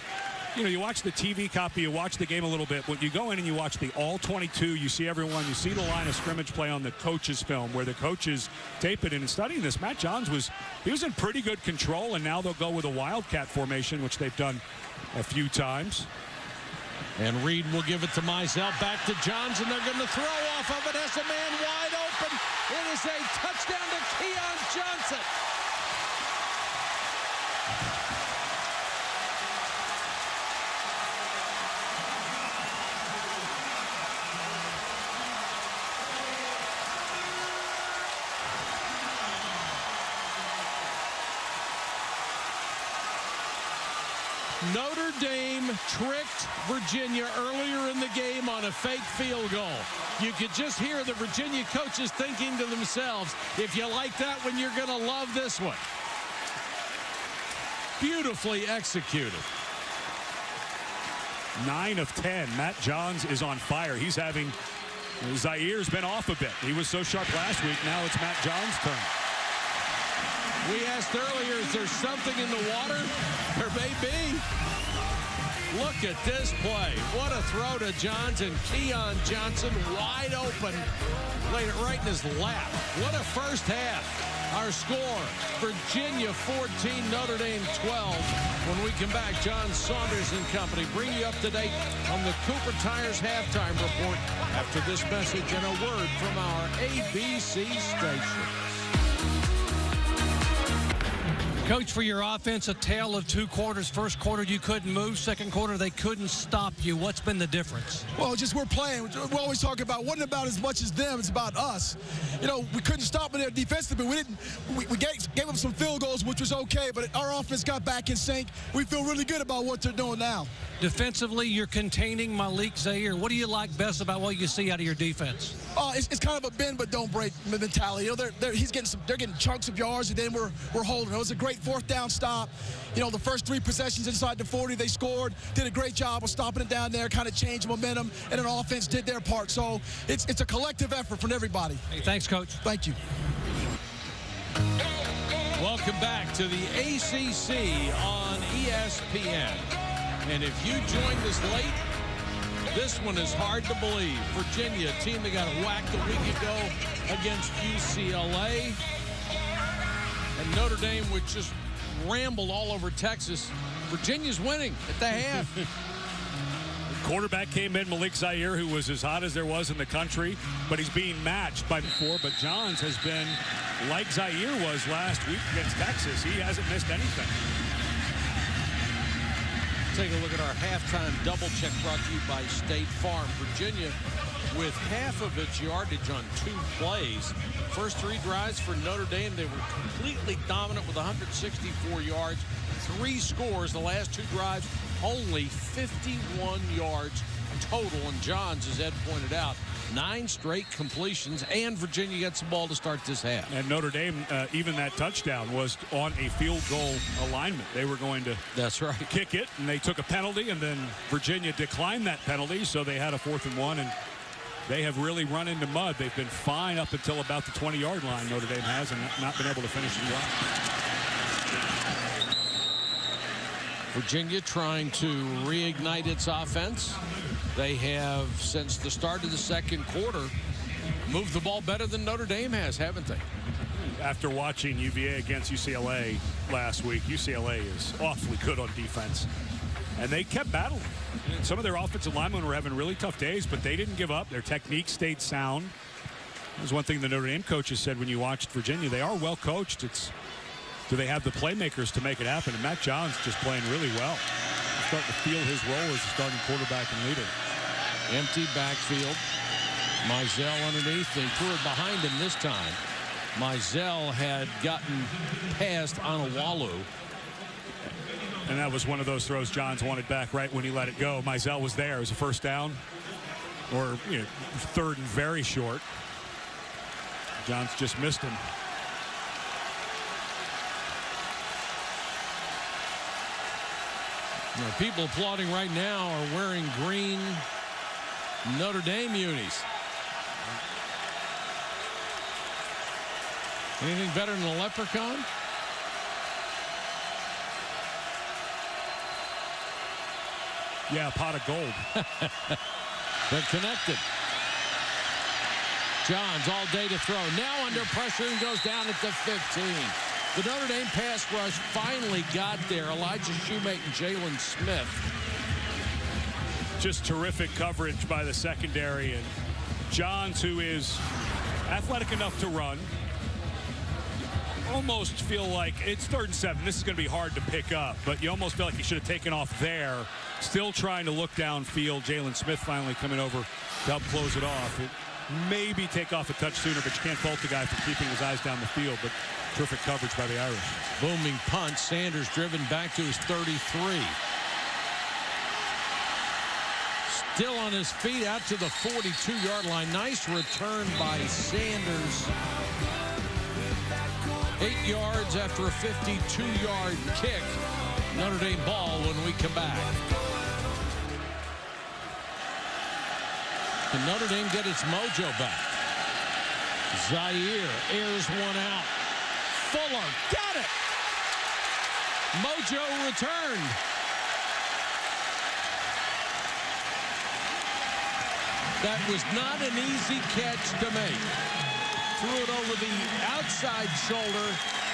you watch the TV copy, you watch the game a little bit. When you go in and you watch the all 22, you see everyone, you see the line of scrimmage play on the coach's film where the coaches tape it. And in studying this, Matt Johns was in pretty good control, and now they'll go with a wildcat formation, which they've done a few times. And Reed will give it to Mizell, back to Johns, and they're going to throw off of it. Has a man wide open. It is a touchdown to Keon Johnson. Notre Dame tricked Virginia earlier in the game on a fake field goal. You could just hear the Virginia coaches thinking to themselves, if you like that one, you're going to love this one. Beautifully executed. 9 of 10. Matt Johns is on fire. He's having, Zaire's been off a bit. He was so sharp last week. Now it's Matt Johns' turn. We asked earlier, is there something in the water? There may be. Look at this play. What a throw to Johns, and Keon Johnson wide open. Laid it right in his lap. What a first half. Our score, Virginia 14, Notre Dame 12. When we come back, John Saunders and company bring you up to date on the Cooper Tires halftime report after this message and a word from our ABC station. Coach, for your offense, a tale of 2 quarters. First quarter, you couldn't move. Second quarter, they couldn't stop you. What's been the difference? Well, just we're playing. We're always talking about, wasn't about as much as them. It's about us. We couldn't stop them there defensively. We gave them some field goals, which was okay, but our offense got back in sync. We feel really good about what they're doing now. Defensively, you're containing Malik Zaire. What do you like best about what you see out of your defense? It's kind of a bend but don't break mentality. They're getting chunks of yards, and then we're holding. It was a great 4th down stop. The first 3 possessions inside the 40, they scored. Did a great job of stopping it down there, kind of changed momentum, and an offense did their part. So it's a collective effort from everybody. Hey, thanks, Coach. Thank you. Welcome back to the ACC on ESPN. And if you joined us late, this one is hard to believe. Virginia, a team that got whacked a week ago against UCLA. And Notre Dame, which just rambled all over Texas. Virginia's winning at the half. Quarterback came in, Malik Zaire, who was as hot as there was in the country, but he's being matched by 4. But Johns has been like Zaire was last week against Texas. He hasn't missed anything. Take a look at our halftime double check brought to you by State Farm. Virginia with half of its yardage on 2 plays. First 3 drives for Notre Dame, they were completely dominant with 164 yards, 3 scores. The last 2 drives, only 51 yards total. And Johns, as Ed pointed out, 9 straight completions, and Virginia gets the ball to start this half. And Notre Dame, even that touchdown was on a field goal alignment. They were going to kick it, and they took a penalty, and then Virginia declined that penalty, so they had a 4th and 1, and they have really run into mud. They've been fine up until about the 20-yard line, Notre Dame has, and not been able to finish the drive. Virginia trying to reignite its offense. They have, since the start of the second quarter, moved the ball better than Notre Dame has, haven't they? After watching UVA against UCLA last week, UCLA is awfully good on defense. And they kept battling. And some of their offensive linemen were having really tough days, but they didn't give up. Their technique stayed sound. That was one thing the Notre Dame coaches said when you watched Virginia. They are well coached. It's, do they have the playmakers to make it happen? And Matt John's just playing really well. He's starting to feel his role as a starting quarterback and leader. Empty backfield. Mizell underneath. They threw it behind him this time. Mizell had gotten past Onawalu. And that was one of those throws Johns wanted back right when he let it go. Mizell was there. It was a first down, or 3rd and very short. Johns just missed him. People applauding right now are wearing green Notre Dame unis. Anything better than a leprechaun? Yeah, a pot of gold. But connected. Johns all day to throw. Now under pressure and goes down at the 15. The Notre Dame pass rush finally got there. Elijah Shoemate and Jalen Smith. Just terrific coverage by the secondary. And Johns, who is athletic enough to run, almost feel like it's 3rd and 7. This is going to be hard to pick up, but you almost feel like he should have taken off there. Still trying to look downfield. Jalen Smith finally coming over to help close it off. It maybe take off a touch sooner, but you can't fault the guy for keeping his eyes down the field. But terrific coverage by the Irish. Booming punt. Sanders driven back to his 33. Still on his feet out to the 42-yard line. Nice return by Sanders. 8 yards after a 52-yard kick. Notre Dame ball when we come back. Can Notre Dame get its mojo back? Zaire airs one out. Fuller got it. Mojo returned. That was not an easy catch to make. Threw it over the outside shoulder,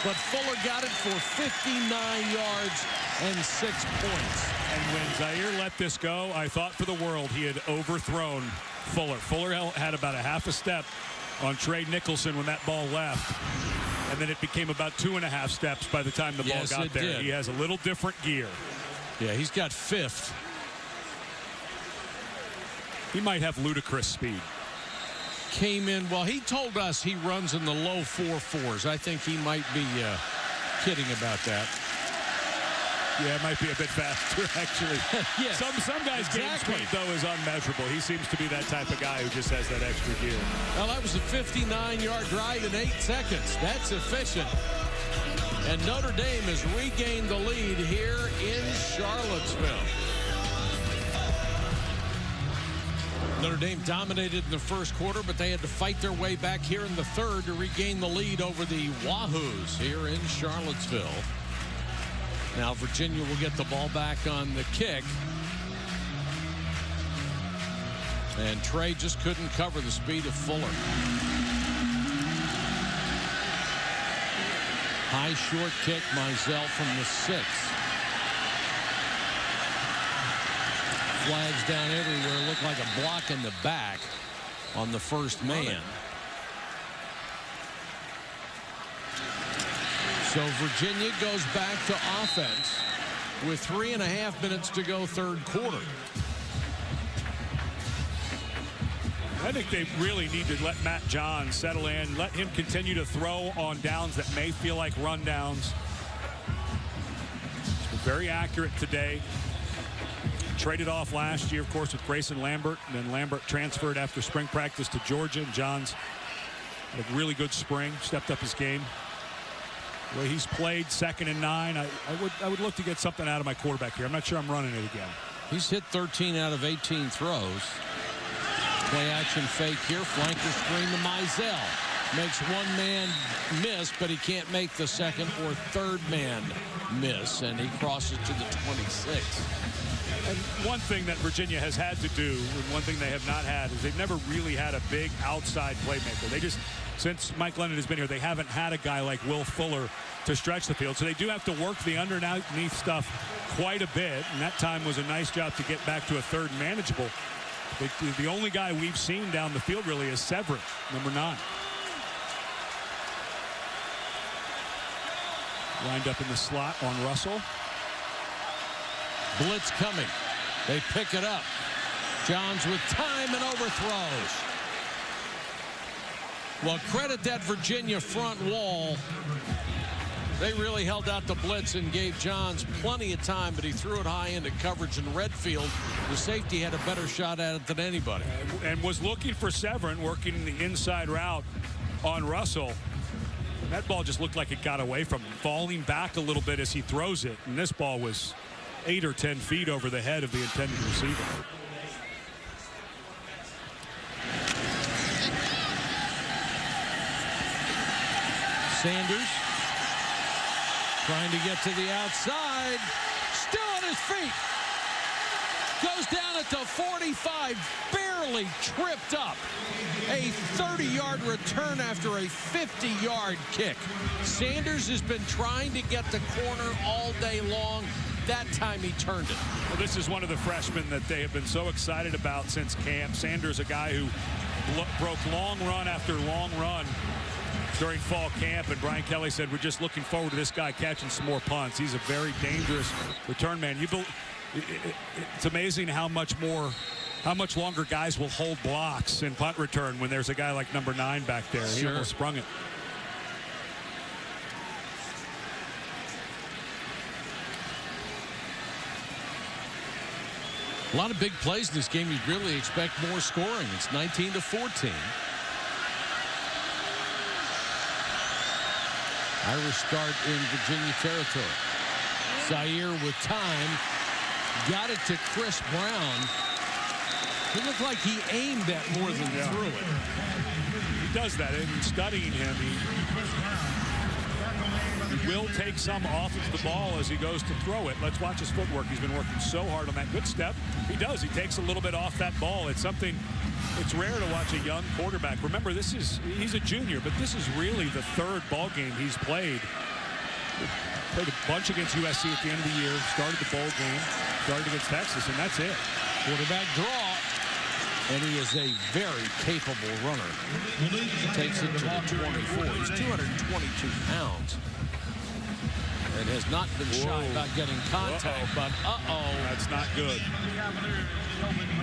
but Fuller got it for 59 yards and 6 points. And when Zaire let this go, I thought for the world he had overthrown Fuller. Fuller had about a half a step on Trey Nicholson when that ball left. And then it became about 2.5 steps by the time the ball got there. He has a little different gear. Yeah, he's got 5th. He might have ludicrous speed. Came in, well, he told us he runs in the low 4.4s. I think he might be kidding about that. Yeah, it might be a bit faster, actually. Yes, some guys' game speed, though, is unmeasurable. He seems to be that type of guy who just has that extra gear. Well, that was a 59-yard drive in 8 seconds. That's efficient. And Notre Dame has regained the lead here in Charlottesville. Notre Dame dominated in the first quarter, but they had to fight their way back here in the third to regain the lead over the Wahoos here in Charlottesville. Now Virginia will get the ball back on the kick. And Trey just couldn't cover the speed of Fuller. High short kick, Mizell from the 6. Flags down everywhere. Looked like a block in the back on the first man. So Virginia goes back to offense with 3.5 minutes to go third quarter. I think they really need to let Matt Johns settle in, let him continue to throw on downs that may feel like run downs. He's been very accurate today. traded off last year, of course, with Grayson Lambert. And then Lambert transferred after spring practice to Georgia. And Johns had a really good spring, stepped up his game. The way he's played, 2nd and 9, I would look to get something out of my quarterback here. I'm not sure I'm running it again. He's hit 13 out of 18 throws. Play action fake here. Flanker screen to Mizell. Makes one man miss, but he can't make the second or third man miss, and he crosses to the 26. And one thing that Virginia has had to do, and one thing they have not had, is they've never really had a big outside playmaker. They just, since Mike Lennon has been here, they haven't had a guy like Will Fuller to stretch the field. So they do have to work the underneath stuff quite a bit, and that time was a nice job to get back to a third manageable. The only guy we've seen down the field really is Severin, number 9. Lined up in the slot on Russell. Blitz coming. They pick it up. Johns with time and overthrows. Well, credit that Virginia front wall. They really held out the blitz and gave Johns plenty of time, but he threw it high into coverage in Redfield. The safety had a better shot at it than anybody. And was looking for Severin, working the inside route on Russell. That ball just looked like it got away from him, falling back a little bit as he throws it. And this ball was 8 or 10 feet over the head of the intended receiver. Sanders trying to get to the outside. Still on his feet. Goes down at the 45, barely tripped up. A 30-yard return after a 50-yard kick. Sanders has been trying to get the corner all day long. That time he turned it. Well, this is one of the freshmen that they have been so excited about since camp. Sanders, a guy who broke long run after long run during fall camp, and Brian Kelly said, we're just looking forward to this guy catching some more punts. He's a very dangerous return man. It's amazing how much longer guys will hold blocks in punt return when there's a guy like number 9 back there. He almost sprung it. A lot of big plays in this game. You'd really expect more scoring. It's 19-14. Irish start in Virginia territory. Zaire with time. Got it to Chris Brown. He looked like he aimed that more than threw it. He does that. In studying him, he will take some off of the ball as he goes to throw it. Let's watch his footwork. He's been working so hard on that. Good step. He does. He takes a little bit off that ball. It's something, it's rare to watch a young quarterback. Remember, he's a junior, but this is really the 3rd ball game he's played. Played a bunch against USC at the end of the year, started the bowl game, started against Texas, and that's it. Quarterback draw, and he is a very capable runner. Takes it to the 24. He's 222 pounds. And has not been shy about getting contact, but that's not good.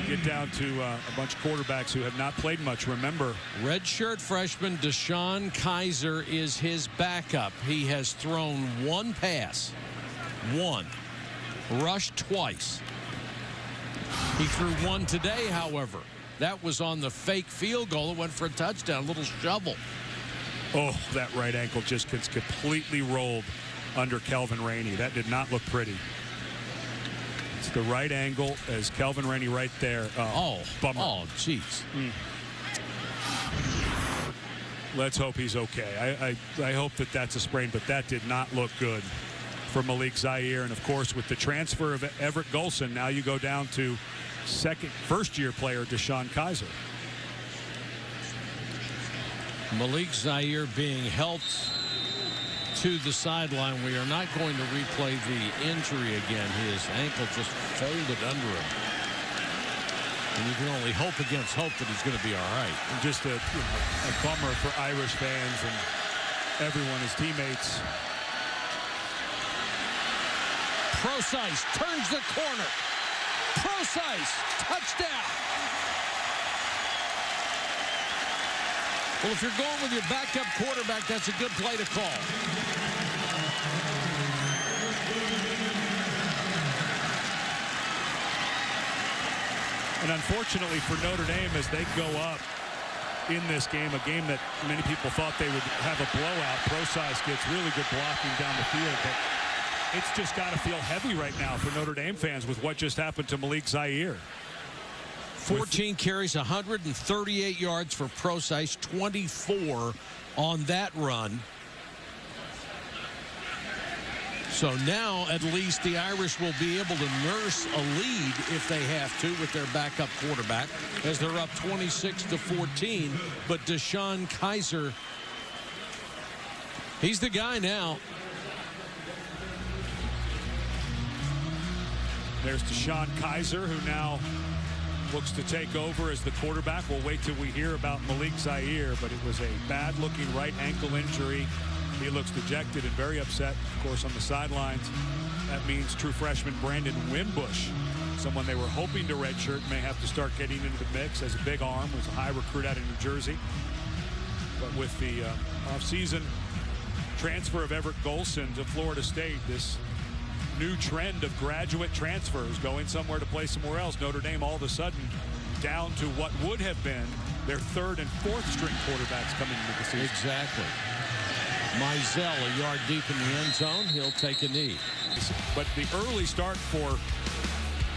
Get down to a bunch of quarterbacks who have not played much. Remember, redshirt freshman Deshaun Kaiser is his backup. He has thrown 1 pass, 1, rushed twice. He threw 1 today, however. That was on the fake field goal. It went for a touchdown, a little shovel. Oh, that right ankle just gets completely rolled under Kelvin Rainey. That did not look pretty. It's the right angle as Kelvin Rainey right there. Bummer. Oh, jeez. Let's hope he's okay. I hope that that's a sprain, but that did not look good for Malik Zaire. And, of course, with the transfer of Everett Golson, now you go down to first-year player Deshaun Kaiser. Malik Zaire being helped to the sideline. We are not going to replay the injury again. His ankle just folded under him. And you can only hope against hope that he's going to be all right. And just a bummer for Irish fans and everyone, his teammates. Procise turns the corner. Procise, touchdown. Well, if you're going with your backup quarterback, that's a good play to call. And unfortunately for Notre Dame, as they go up in this game, a game that many people thought they would have a blowout, Procise gets really good blocking down the field, but it's just got to feel heavy right now for Notre Dame fans with what just happened to Malik Zaire. 14 carries, 138 yards for Procise, 24 on that run. So now at least the Irish will be able to nurse a lead if they have to with their backup quarterback as they're up 26-14. But Deshaun Kaiser, he's the guy now. There's Deshaun Kaiser, who now looks to take over as the quarterback. We'll wait till we hear about Malik Zaire, but it was a bad-looking right ankle injury. He looks dejected and very upset, of course, on the sidelines. That means true freshman Brandon Wimbush, someone they were hoping to redshirt, may have to start getting into the mix as a big arm, was a high recruit out of New Jersey. But with the offseason transfer of Everett Golson to Florida State, this new trend of graduate transfers going somewhere to play somewhere else, Notre Dame all of a sudden down to what would have been their third and fourth string quarterbacks coming into the season. Exactly. Mizell a yard deep in the end zone. He'll take a knee. But the early start for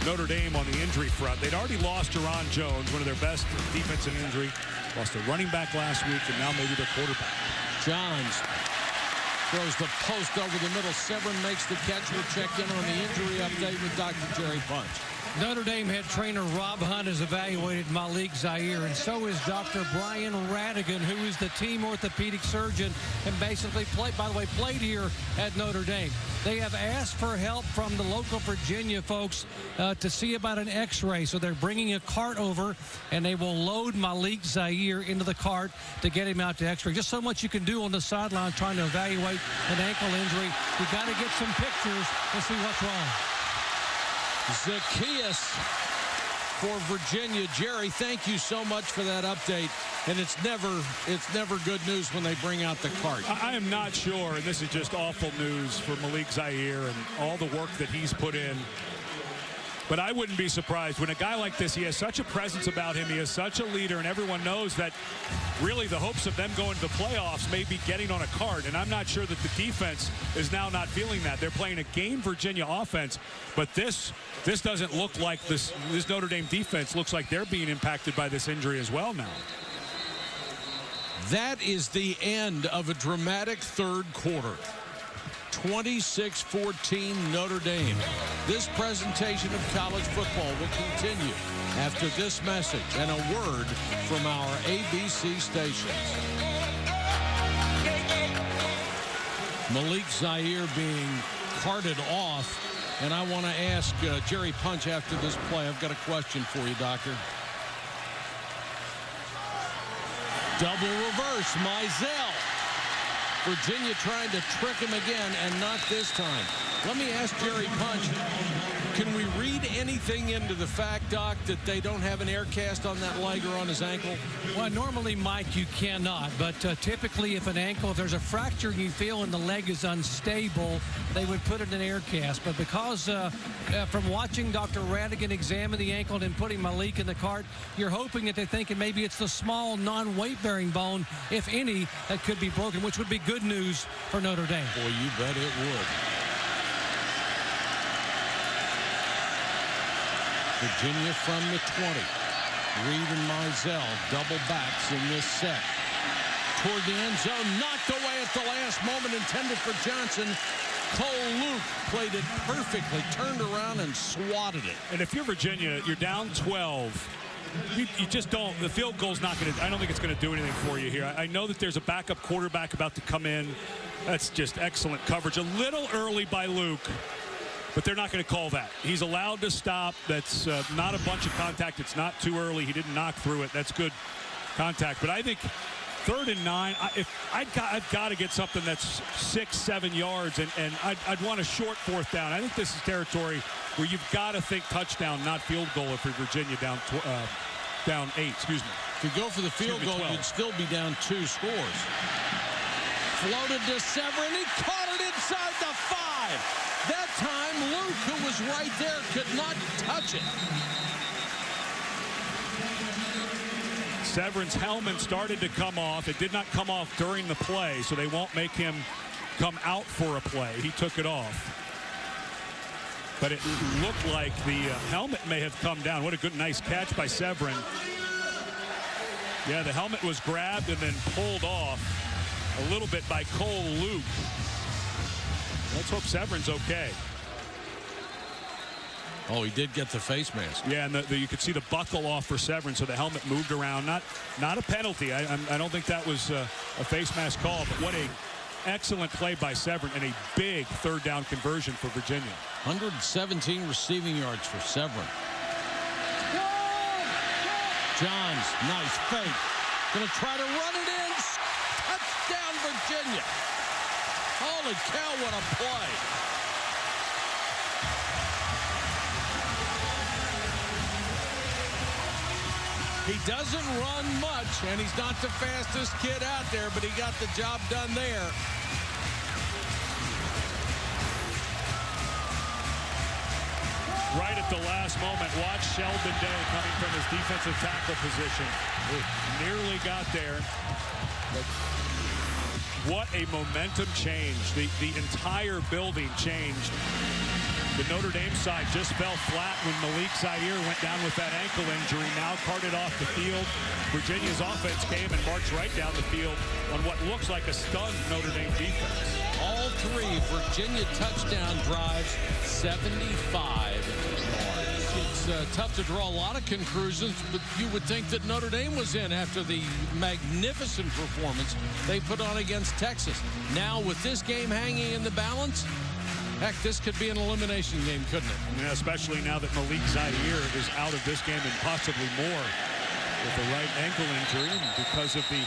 Notre Dame on the injury front, they'd already lost Jerron Jones, one of their best defensive injury. Lost a running back last week, and now maybe their quarterback. Johns throws the post over the middle. Severin makes the catch. We'll check in on the injury update with Dr. Jerry Punch. Notre Dame head trainer Rob Hunt has evaluated Malik Zaire, and so is Dr. Brian Radigan, who is the team orthopedic surgeon and basically played here at Notre Dame. They have asked for help from the local Virginia folks to see about an x-ray. So they're bringing a cart over, and they will load Malik Zaire into the cart to get him out to x-ray. Just so much you can do on the sideline trying to evaluate an ankle injury. You got to get some pictures and see what's wrong. Zacchaeus for Virginia. Jerry, thank you so much for that update. And it's never good news when they bring out the cart. I am not sure, and this is just awful news for Malik Zaire and all the work that he's put in. But I wouldn't be surprised when a guy like this, he has such a presence about him, he is such a leader, and everyone knows that really the hopes of them going to the playoffs may be getting on a cart. And I'm not sure that the defense is now not feeling that. They're playing a game Virginia offense, but this doesn't look like this Notre Dame defense looks like they're being impacted by this injury as well now. That is the end of a dramatic third quarter. 26-14 Notre Dame. This presentation of college football will continue after this message and a word from our ABC stations. Malik Zaire being carted off, and I want to ask Jerry Punch after this play. I've got a question for you, Doctor. Double reverse, Mizell. Virginia trying to trick him again, and not this time. Let me ask Jerry Punch, can we read anything into the fact, Doc, that they don't have an air cast on that leg or on his ankle? Well, normally, Mike, you cannot. But typically, if there's a fracture you feel and the leg is unstable, they would put it in an air cast. But because from watching Dr. Radigan examine the ankle and putting Malik in the cart, you're hoping that they're thinking maybe it's the small non-weight-bearing bone, if any, that could be broken, which would be good news for Notre Dame. Boy, you bet it would. Virginia from the 20. Reed and Mizell double backs in this set. Toward the end zone, knocked away at the last moment, intended for Johnson. Cole Luke played it perfectly, turned around and swatted it. And if you're Virginia, you're down 12. You just don't, the field goal's not going to, I don't think it's going to do anything for you here. I know that there's a backup quarterback about to come in. That's just excellent coverage. A little early by Luke, but they're not going to call that. He's allowed to stop. That's not a bunch of contact. It's not too early. He didn't knock through it. That's good contact. But I think 3rd and 9, I've got to get something that's 6-7 yards, and I'd want a short 4th down. I think this is territory where you've got to think touchdown, not field goal if you're Virginia down 8. Excuse me. To go for the field goal, you'd still be down 2 scores. Floated to Severin. He caught it inside the 5. That time, Luke, who was right there, could not touch it. Severin's helmet started to come off. It did not come off during the play, so they won't make him come out for a play. He took it off. But it looked like the helmet may have come down. What a good, nice catch by Severin. Yeah, the helmet was grabbed and then pulled off a little bit by Cole Luke. Let's hope Severin's okay. Oh, he did get the face mask. Yeah, and you could see the buckle off for Severin, so the helmet moved around. Not a penalty. I don't think that was a face mask call, but what a excellent play by Severin and a big third down conversion for Virginia. 117 receiving yards for Severin. Johns, nice fake. Gonna try to run it in. Touchdown, Virginia. Holy cow, what a play. He doesn't run much, and he's not the fastest kid out there, but he got the job done there. Right at the last moment, watch Sheldon Day coming from his defensive tackle position. Nearly got there. But what a momentum change. The entire building changed. The Notre Dame side just fell flat when Malik Zaire went down with that ankle injury. Now carted off the field. Virginia's offense came and marched right down the field on what looks like a stunned Notre Dame defense. All three Virginia touchdown drives, 75 yards. It's tough to draw a lot of conclusions, but you would think that Notre Dame was in after the magnificent performance they put on against Texas. Now with this game hanging in the balance, heck, this could be an elimination game, couldn't it? Yeah, especially now that Malik Zaire is out of this game and possibly more with the right ankle injury because of the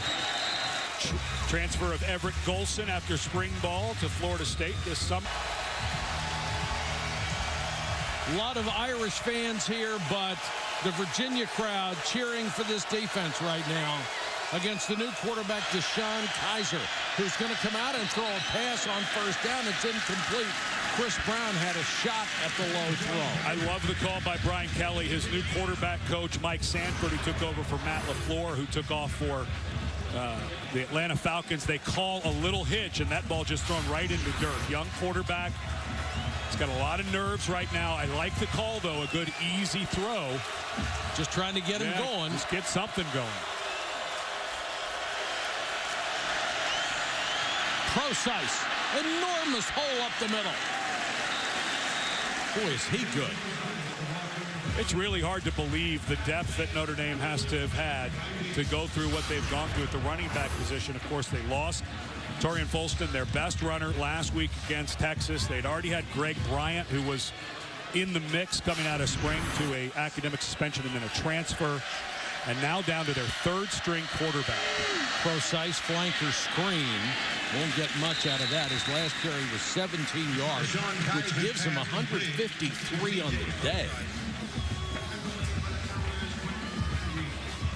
transfer of Everett Golson after spring ball to Florida State this summer. A lot of Irish fans here, but the Virginia crowd cheering for this defense right now against the new quarterback, Deshaun Kaiser, who's going to come out and throw a pass on first down. It's incomplete. Chris Brown had a shot at the low throw. I love the call by Brian Kelly. His new quarterback coach, Mike Sanford, who took over for Matt LaFleur, who took off for the Atlanta Falcons. They call a little hitch, and that ball just thrown right into dirt. Young quarterback. He's got a lot of nerves right now. I like the call, though. A good, easy throw. Just trying to get him going. Just get something going. Procise. Enormous hole up the middle. Boy, is he good. It's really hard to believe the depth that Notre Dame has to have had to go through what they've gone through at the running back position. Of course, they lost Torian Folston, their best runner, last week against Texas. They'd already had Greg Bryant, who was in the mix coming out of spring to an academic suspension and then a transfer. And now down to their third-string quarterback. Procise flanker screen. Won't get much out of that. His last carry was 17 yards, which gives him 153 on the day.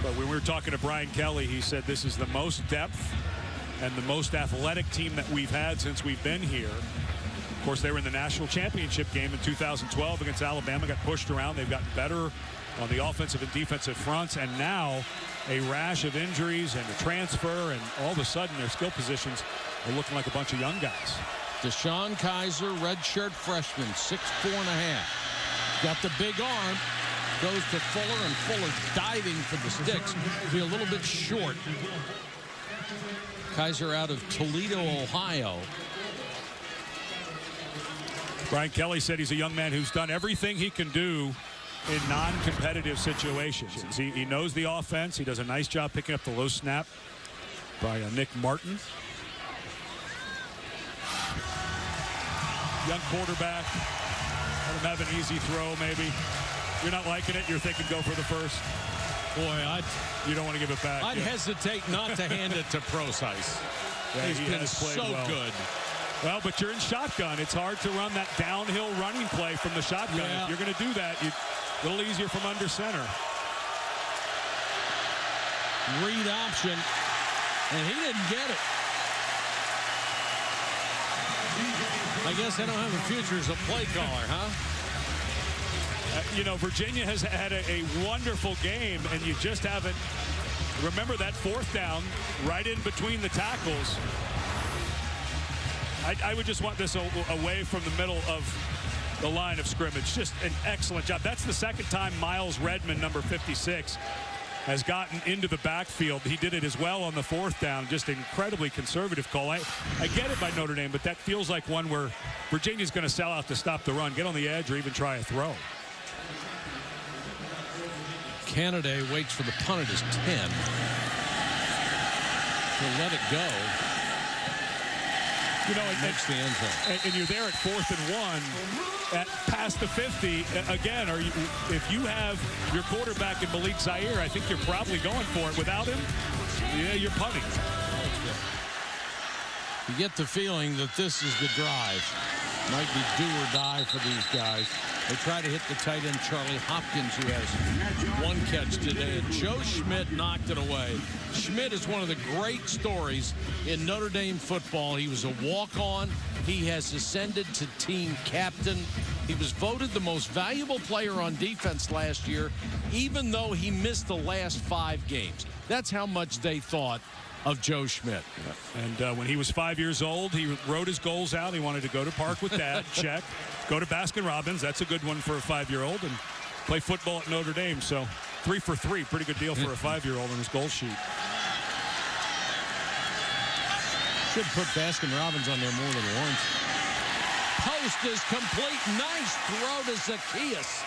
But when we were talking to Brian Kelly, he said this is the most depth and the most athletic team that we've had since we've been here. Of course, they were in the national championship game in 2012 against Alabama, got pushed around. They've gotten better on the offensive and defensive fronts, and now a rash of injuries and a transfer, and all of a sudden their skill positions are looking like a bunch of young guys. Deshaun Kaiser, redshirt freshman, 6'4.5". Got the big arm. Goes to Fuller, and Fuller diving for the sticks. Be a little bit short. Kaiser out of Toledo, Ohio. Brian Kelly said he's a young man who's done everything he can do in non-competitive situations. He knows the offense. He does a nice job picking up the low snap by Nick Martin. Young quarterback. Let him have an easy throw, maybe. You're not liking it. You're thinking go for the first. Boy, you don't want to give it back. I'd hesitate not to hand it to Procise. Yeah, He's been so well. good. Well, but you're in shotgun. It's hard to run that downhill running play from the shotgun. Yeah. If you're going to do that, a little easier from under center. Read option, and he didn't get it. I guess they don't have a future as a play caller, huh? You know, Virginia has had a wonderful game, and you just haven't Remember that fourth down right in between the tackles. I would just want this away from the middle of the line of scrimmage. Just an excellent job. That's the second time Miles Redmond, number 56, has gotten into the backfield. He did it as well on the fourth down. Just an incredibly conservative call. I get it by Notre Dame, but that feels like one where Virginia's going to sell out to stop the run, get on the edge, or even try a throw. Canada waits for the punt at his 10. He'll let it go. You know, Next the end zone. And you're there at 4th and 1 at past the 50. Again, if you have your quarterback in Malik Zaire, I think you're probably going for it. Without him, yeah, you're punting. You get the feeling that this is the drive. Might be do or die for these guys. They try to hit the tight end Charlie Hopkins, who has one catch today, and Joe Schmidt knocked it away. Schmidt is one of the great stories in Notre Dame football. He was a walk-on. He has ascended to team captain. He was voted the most valuable player on defense last year, even though he missed the last 5 games. That's how much they thought of Joe Schmidt. And when he was 5 years old, he wrote his goals out. He wanted to go to park with dad, check. Go to Baskin-Robbins, that's a good one for a 5-year-old, and play football at Notre Dame. So 3 for 3, pretty good deal for a 5-year-old on his goal sheet. Should put Baskin-Robbins on there more than once. Post is complete. Nice throw to Zacchaeus.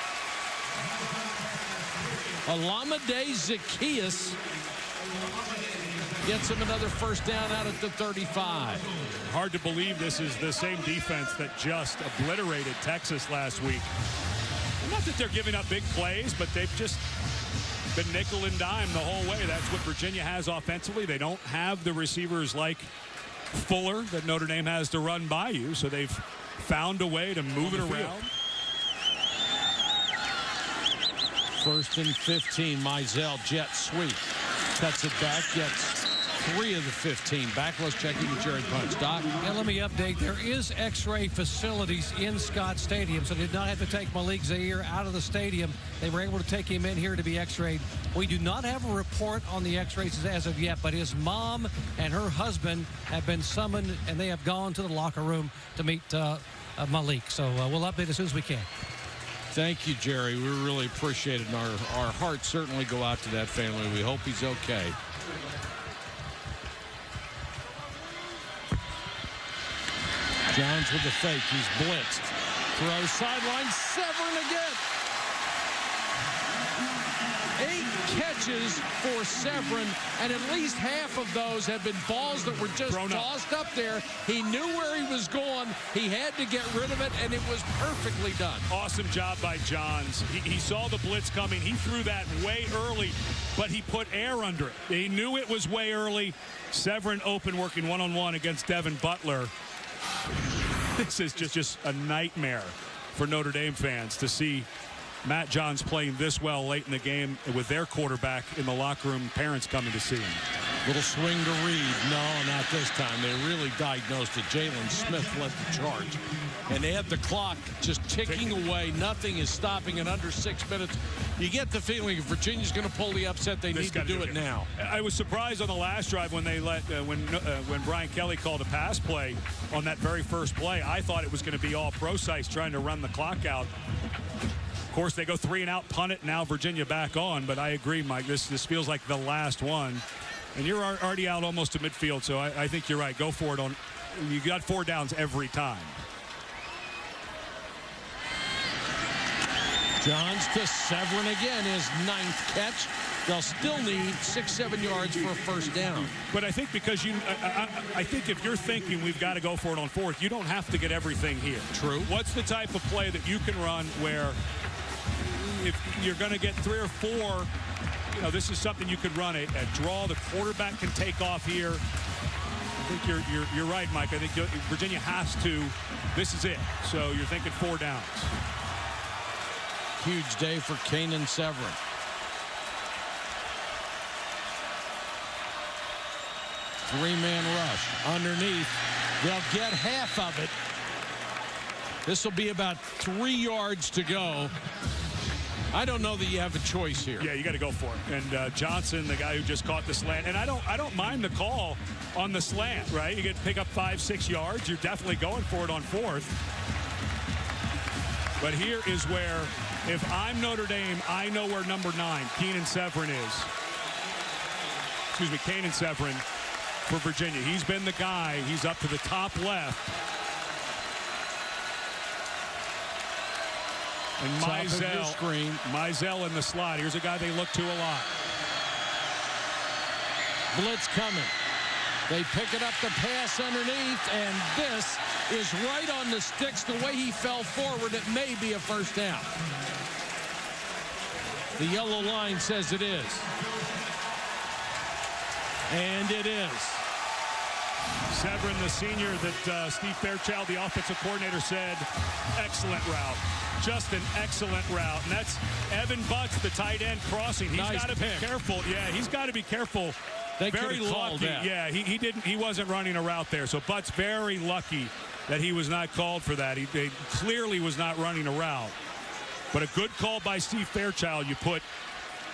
Olamide Zacchaeus gets him another first down out at the 35. Hard to believe this is the same defense that just obliterated Texas last week. Not that they're giving up big plays, but they've just been nickel and dime the whole way. That's what Virginia has offensively. They don't have the receivers like Fuller that Notre Dame has to run by you, so they've found a way to move it around. 1st and 15. Mizell jet sweep. Cuts it back, gets 3 of the 15. Backless checking with Jerry Punch. Doc? Yeah, let me update. There is X-ray facilities in Scott Stadium, so they did not have to take Malik Zaire out of the stadium. They were able to take him in here to be X-rayed. We do not have a report on the X-rays as of yet, but his mom and her husband have been summoned, and they have gone to the locker room to meet Malik. So we'll update as soon as we can. Thank you, Jerry. We really appreciate it, and our hearts certainly go out to that family. We hope he's okay. Johns with the fake. He's blitzed. Throws sideline. Severin again. 8 catches for Severin, and at least half of those have been balls that were just tossed up there. He knew where he was going. He had to get rid of it, and it was perfectly done. Awesome job by Johns. He saw the blitz coming. He threw that way early, but he put air under it. He knew it was way early. Severin open, working one-on-one against Devin Butler. This is just a nightmare for Notre Dame fans to see Matt Johns playing this well late in the game with their quarterback in the locker room, parents coming to see him. Little swing to Reed. No, not this time. They really diagnosed it. Jalen Smith led the charge. And they had the clock just ticking away. Nothing is stopping in under 6 minutes. You get the feeling if Virginia's going to pull the upset, they need to do it now. I was surprised on the last drive when they let when Brian Kelly called a pass play on that very first play. I thought it was going to be all Pro-Size trying to run the clock out. Of course, they go 3 and out, punt it. Now Virginia back on. But I agree, Mike. This feels like the last one. And you're already out almost to midfield, so I think you're right. Go for it. You got 4 downs every time. Johns to Severin again, his 9th catch. They'll still need 6-7 yards for a first down. But I think because I think if you're thinking we've got to go for it on 4th, you don't have to get everything here. True. What's the type of play that you can run where if you're going to get 3 or 4, you know, this is something you could run a draw. The quarterback can take off here. I think you're right, Mike. I think Virginia has to. This is it. So you're thinking 4 downs. Huge day for Kanan Severin. Three-man rush underneath. They'll get half of it. This will be about 3 yards to go. I don't know that you have a choice here. Yeah, you got to go for it. And Johnson, the guy who just caught the slant, and I don't mind the call on the slant, right? You get to pick up 5-6 yards. You're definitely going for it on 4th. But here is where, if I'm Notre Dame, I know where number 9, Keenan Severin is. Excuse me, Kanan Severin for Virginia. He's been the guy. He's up to the top left. And Mizell in the slot. Here's a guy they look to a lot. Blitz coming. They pick it up the pass underneath, and this is right on the sticks. The way he fell forward, it may be a first down. The yellow line says it is. And it is. Severin, the senior that Steve Fairchild, the offensive coordinator, said, excellent route. Just an excellent route. And that's Evan Butts, the tight end, crossing. He's got to be careful. Yeah, he's got to be careful. They very lucky. That. Yeah, he wasn't running a route there. So Butts very lucky that he was not called for that. He clearly was not running a route. But a good call by Steve Fairchild. You put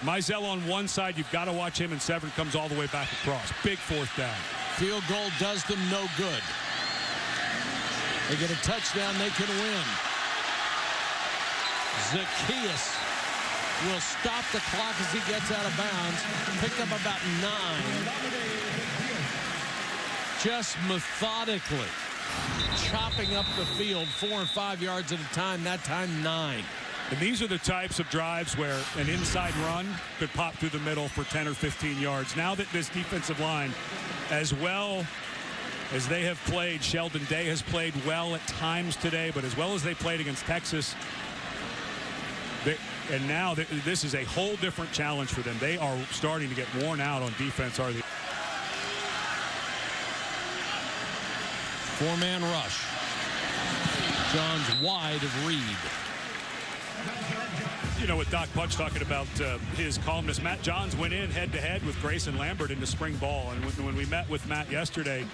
Mizell on one side, you've got to watch him, and Severin comes all the way back across. Big 4th down. Field goal does them no good. They get a touchdown, they can win. Zacchaeus will stop the clock as he gets out of bounds. Picked up about 9. Just methodically chopping up the field 4 and 5 yards at a time. That time 9. And these are the types of drives where an inside run could pop through the middle for 10 or 15 yards. Now that this defensive line, as well as they have played, Sheldon Day has played well at times today, but as well as they played against Texas, and now this is a whole different challenge for them. They are starting to get worn out on defense, are they? 4-man rush. Johns wide of Reed. You know, with Doc Punch talking about his calmness, Matt Johns went in head-to-head with Grayson Lambert in the spring ball. And when we met with Matt yesterday,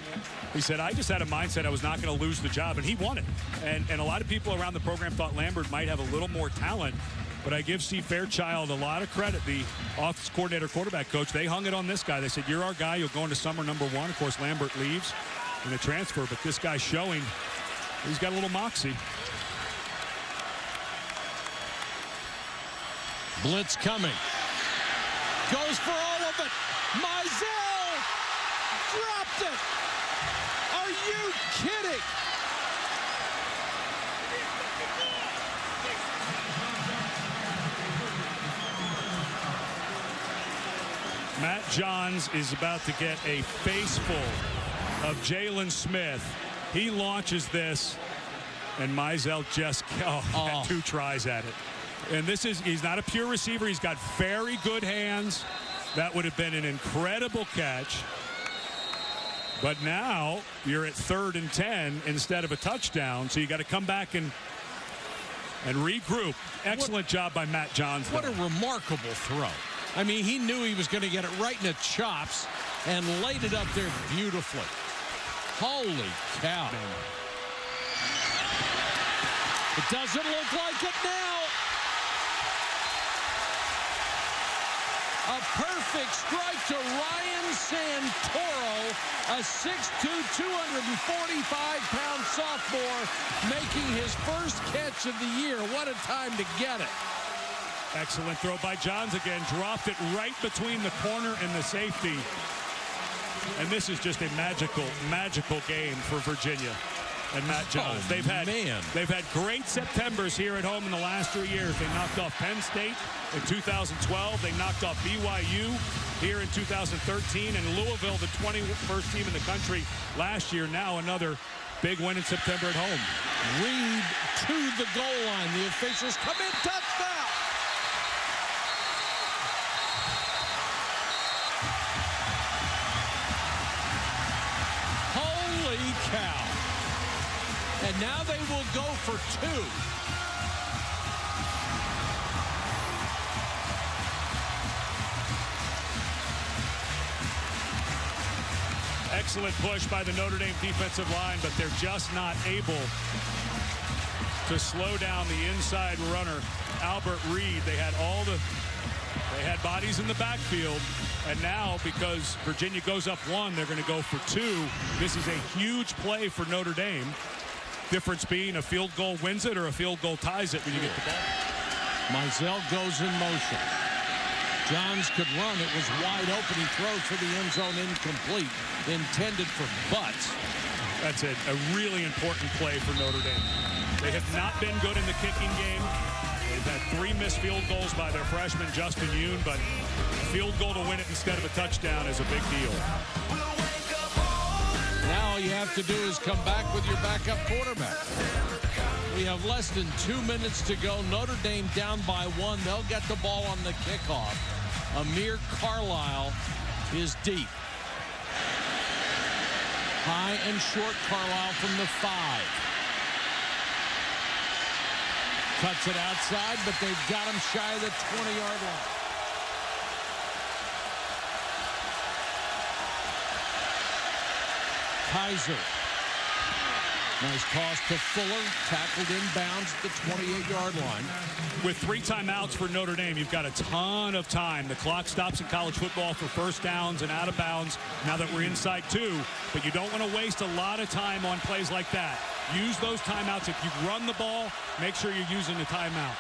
he said, I just had a mindset I was not going to lose the job, and he won it. And a lot of people around the program thought Lambert might have a little more talent, but I give Steve Fairchild a lot of credit, the offensive coordinator, quarterback coach. They hung it on this guy. They said, you're our guy. You'll go into summer number 1. Of course, Lambert leaves in a transfer, but this guy's showing he's got a little moxie. Blitz coming. Goes for all of it. Mizell dropped it. Are you kidding? Matt Johns is about to get a face full of Jalen Smith. He launches this, and Mizell just had 2 tries at it. And he's not a pure receiver. He's got very good hands. That would have been an incredible catch. But now you're at 3rd and 10 instead of a touchdown. So you got to come back and regroup. Excellent job by Matt Johns. What a remarkable throw. I mean, he knew he was going to get it right in the chops and laid it up there beautifully. Holy cow. It doesn't look like it now. A perfect strike to Ryan Santoro, a 6'2", 245-pound sophomore, making his first catch of the year. What a time to get it. Excellent throw by Johns again. Dropped it right between the corner and the safety. And this is just a magical, magical game for Virginia and Matt Johns. They've had great Septembers here at home in the last 3 years. They knocked off Penn State in 2012. They knocked off BYU here in 2013. And Louisville, the 21st team in the country last year. Now another big win in September at home. Reed to the goal line. The officials come in. Touchdown! Holy cow. And now they will go for 2. Excellent push by the Notre Dame defensive line, but they're just not able to slow down the inside runner, Albert Reed. They had bodies in the backfield, and now because Virginia goes up 1, they're going to go for 2. This is a huge play for Notre Dame. Difference being a field goal wins it or a field goal ties it when you get the ball. Mizell goes in motion. Johns could run. It was wide open. He throws for the end zone, incomplete. Intended for Butts. That's a really important play for Notre Dame. They have not been good in the kicking game. They've had 3 missed field goals by their freshman, Justin Yoon, but a field goal to win it instead of a touchdown is a big deal. Now all you have to do is come back with your backup quarterback. We have less than 2 minutes to go. Notre Dame down by 1. They'll get the ball on the kickoff. Amir Carlisle is deep. High and short Carlisle from the 5. Cuts it outside, but they've got him shy of the 20-yard line. Kaiser. Nice toss to Fuller, tackled inbounds at the 28-yard line. With 3 timeouts for Notre Dame, you've got a ton of time. The clock stops in college football for first downs and out of bounds now that we're inside 2, but you don't want to waste a lot of time on plays like that. Use those timeouts. If you run the ball, make sure you're using the timeout.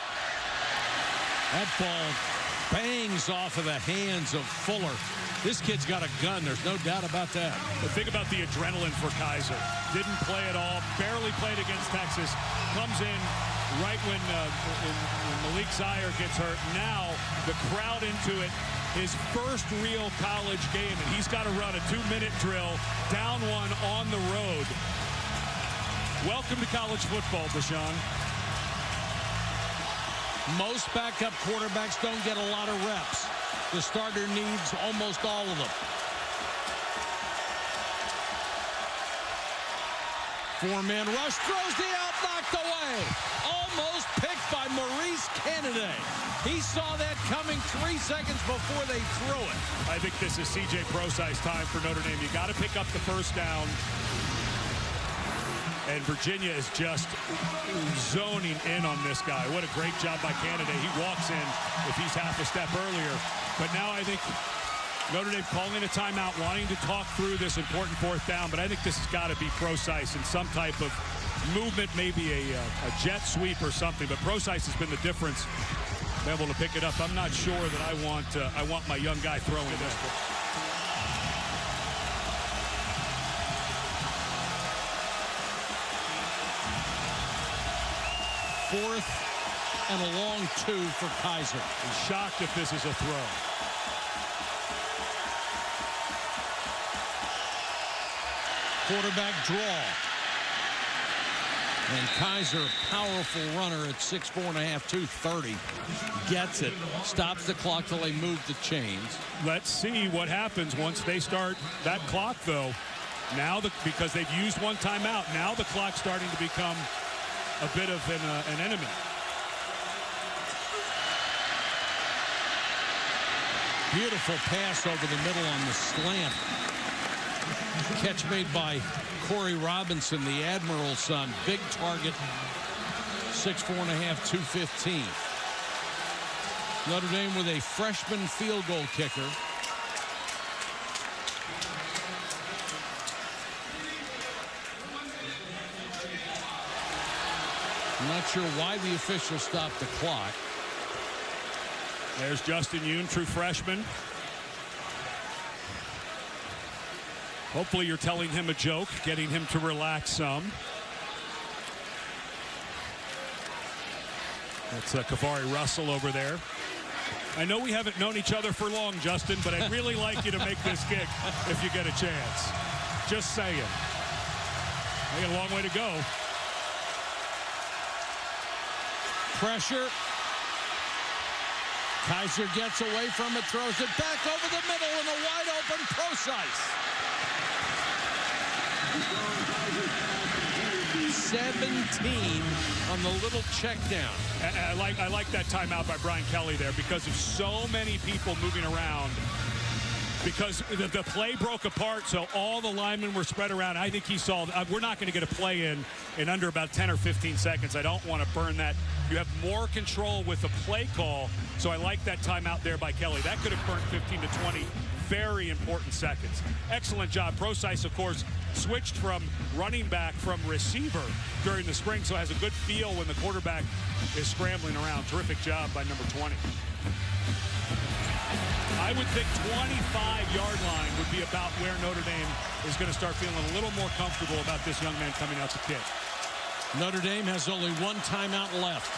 That ball bangs off of the hands of Fuller. This kid's got a gun. There's no doubt about that. But think about the adrenaline for Kaiser. Didn't play at all. Barely played against Texas. Comes in right when Malik Zaire gets hurt. Now the crowd into it. His first real college game, and he's got to run a 2-minute drill. Down 1 on the road. Welcome to college football, Deshaun. Most backup quarterbacks don't get a lot of reps. The starter needs almost all of them. 4-man rush, throws the out, knocked away. Almost picked by Maurice Kennedy. He saw that coming 3 seconds before they threw it. I think this is C.J. Prosise time for Notre Dame. You got to pick up the first down. And Virginia is just zoning in on this guy. What a great job by Kennedy. He walks in if he's half a step earlier. But now I think Notre Dame calling a timeout, wanting to talk through this important 4th down. But I think this has got to be Prosise in some type of movement, maybe a jet sweep or something. But Prosise has been the difference, able to pick it up. I'm not sure that I want my young guy throwing this. 4th and a long 2 for Kaiser. I'm shocked if this is a throw. Quarterback draw. And Kaiser, powerful runner at 6'4½", 230. Gets it. Stops the clock till they move the chains. Let's see what happens once they start that clock, though. Now, because they've used 1 timeout, now the clock's starting to become a bit of an enemy. Beautiful pass over the middle on the slant. Catch made by Corey Robinson, the Admiral's son. Big target, 6'4½", 215. Notre Dame with a freshman field goal kicker. I'm not sure why the official stopped the clock. There's Justin Yoon, true freshman. Hopefully you're telling him a joke, getting him to relax some. That's Kavari Russell over there. I know we haven't known each other for long, Justin, but I'd really like you to make this kick if you get a chance. Just saying. I got a long way to go. Pressure. Kaiser gets away from it, throws it back over the middle in a wide open Prosise. 17 on the little check down. I like that timeout by Brian Kelly there because of so many people moving around. because the play broke apart, so all the linemen were spread around. I think he saw, we're not going to get a play in under about 10 or 15 seconds. I don't want to burn that. You have more control with the play call, so I like that timeout there by Kelly. That could have burnt 15 to 20 very important seconds. Excellent job. Procise, of course, switched from running back from receiver during the spring, so has a good feel when the quarterback is scrambling around. Terrific job by number 20. I would think 25-yard line would be about where Notre Dame is going to start feeling a little more comfortable about this young man coming out to kick. Notre Dame has only one timeout left.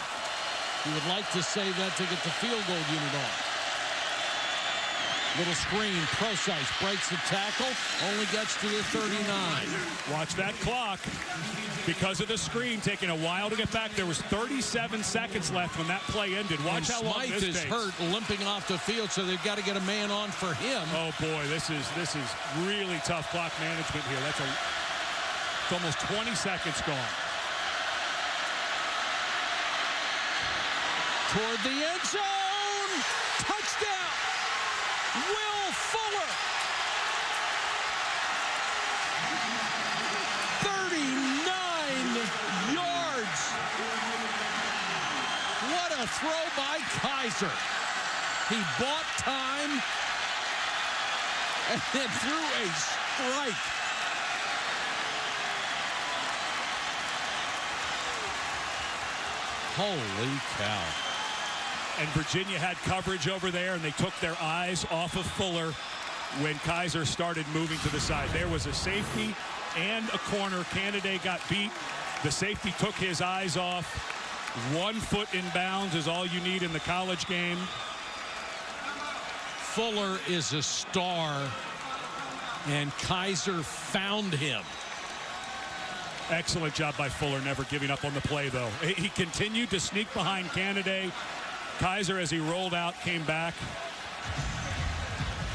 You would like to say that to get the field goal unit on. Little screen, Procise breaks the tackle, only gets to the 39. Watch that clock. Because of the screen taking a while to get back, there was 37 seconds left when that play ended. Watch how long this takes. Smythe is hurt, limping off the field, so they've got to get a man on for him. Oh boy, this is really tough clock management here. It's almost 20 seconds gone. Toward the end zone, touchdown, Will Fuller. 39 yards. What a throw by Kaiser. He bought time and then threw a strike. Holy cow. And Virginia had coverage over there, and they took their eyes off of Fuller when Kaiser started moving to the side. There was a safety and a corner. Candidate got beat. The safety took his eyes off. 1 foot in bounds is all you need in the college game. Fuller is a star, and Kaiser found him. Excellent job by Fuller, never giving up on the play, though. He continued to sneak behind Candidate. Kaiser, as he rolled out, came back.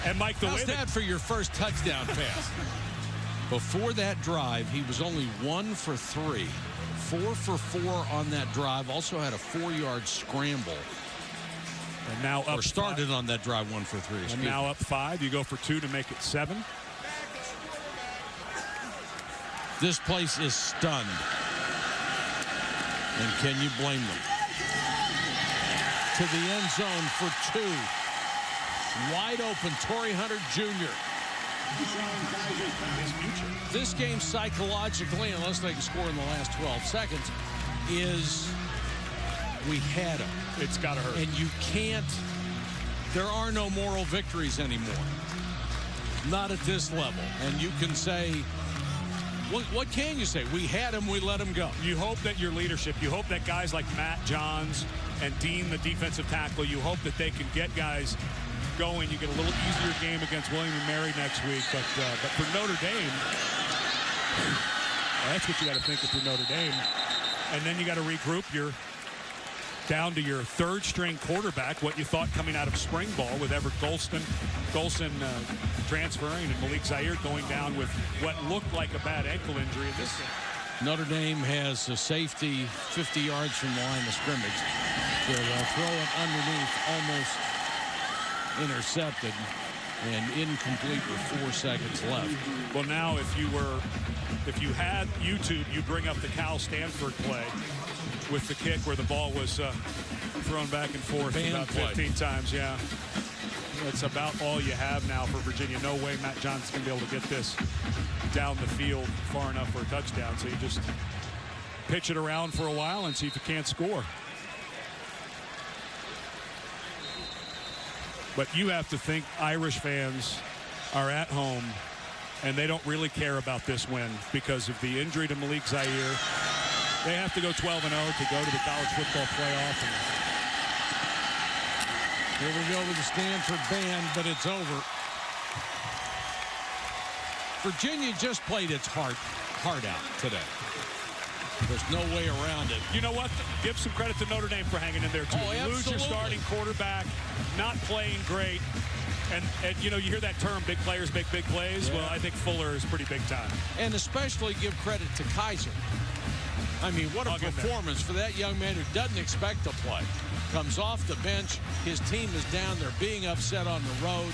And Mike, the How's way that for your first touchdown pass? Before that drive, he was only 1 for 3. 4 for 4 on that drive. Also had a 4-yard scramble. And now up or started 5. On that drive 1 for 3. And now up 5. You go for 2 to make it 7. This place is stunned. And can you blame them? To the end zone for 2. Wide open, Torrey Hunter Jr. This game psychologically, unless they can score in the last 12 seconds, is we had them. It's got to hurt. And you can't, there are no moral victories anymore. Not at this level. And you can say, what can you say? We had him, we let him go. You hope that your leadership, you hope that guys like Matt Johns and Dean, the defensive tackle, you hope that they can get guys going. You get a little easier game against William and Mary next week. But for Notre Dame, that's what you got to think if you're Notre Dame. And then you got to regroup. You're down to your 3rd-string quarterback, what you thought coming out of spring ball with Everett Golston transferring and Malik Zaire going down with what looked like a bad ankle injury in this game. Notre Dame has a safety 50 yards from the line of scrimmage. They'll throw it underneath, almost intercepted and incomplete with 4 seconds left. Well, now if you had YouTube, you bring up the Cal Stanford play with the kick where the ball was thrown back and forth about 15 times. Yeah, that's about all you have now for Virginia. No way Matt Johnson's going to be able to get this down the field far enough for a touchdown. So you just pitch it around for a while and see if you can't score. But you have to think Irish fans are at home and they don't really care about this win because of the injury to Malik Zaire. They have to go 12-0 to go to the college football playoff. Here we go with the Stanford band, but it's over. Virginia just played its heart out today. There's no way around it. You know what? Give some credit to Notre Dame for hanging in there, too. Oh, you lose your starting quarterback, not playing great. And you know, you hear that term, big players make big plays. Yeah. Well, I think Fuller is pretty big time. And especially give credit to Kaiser. I mean, what a performance for that young man who doesn't expect to play. Comes off the bench. His team is down. They're being upset on the road.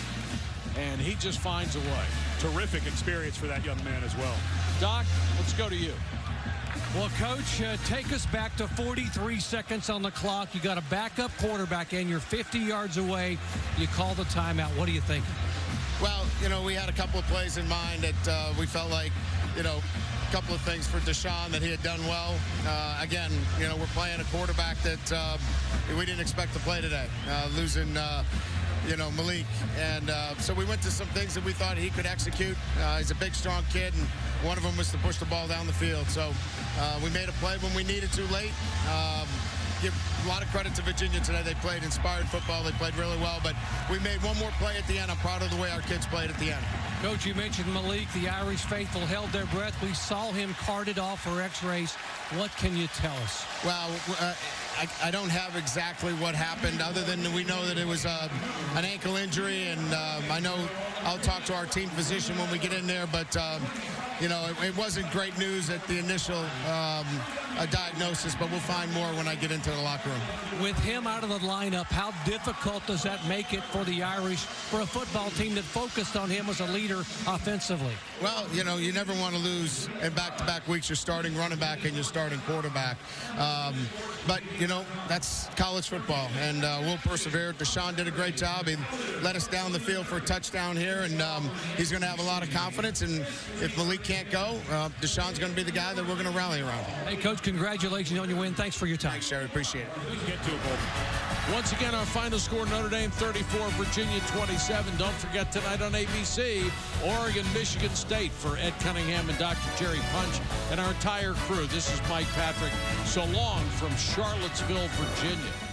and he just finds a way. Terrific experience for that young man as well. Doc, let's go to you. Well, Coach, take us back to 43 seconds on the clock. You got a backup quarterback, and you're 50 yards away. You call the timeout. What do you think? Well, we had a couple of plays in mind that we felt like, a couple of things for Deshaun that he had done well. Again, we're playing a quarterback that we didn't expect to play today, losing Malik. And so we went to some things that we thought he could execute. He's a big, strong kid, and one of them was to push the ball down the field. So we made a play when we needed to late. Give a lot of credit to Virginia today. They played inspired football. They played really well, but we made one more play at the end. I'm proud of the way our kids played at the end. Coach, you mentioned Malik. The Irish faithful held their breath. We saw him carted off for x-rays. What can you tell us? Well, I don't have exactly what happened other than we know that it was an ankle injury, and I know I'll talk to our team physician when we get in there, but it wasn't great news at the initial diagnosis, but we'll find more when I get into the locker room. With him out of the lineup, how difficult does that make it for the Irish, for a football team that focused on him as a leader offensively? Well, you never want to lose in back-to-back weeks your starting running back and your starting quarterback. But, that's college football, and we'll persevere. Deshaun did a great job. He led us down the field for a touchdown here, and he's going to have a lot of confidence. And if Malik can't go, Deshaun's going to be the guy that we're going to rally around. Hey, Coach, congratulations on your win. Thanks for your time. Thanks, Sherry. Appreciate it. We can get to it, Bob. Once again, our final score, Notre Dame 34, Virginia 27. Don't forget tonight on ABC, Oregon, Michigan State. For Ed Cunningham and Dr. Jerry Punch and our entire crew, this is Mike Patrick. So long from Charlottesville, Virginia.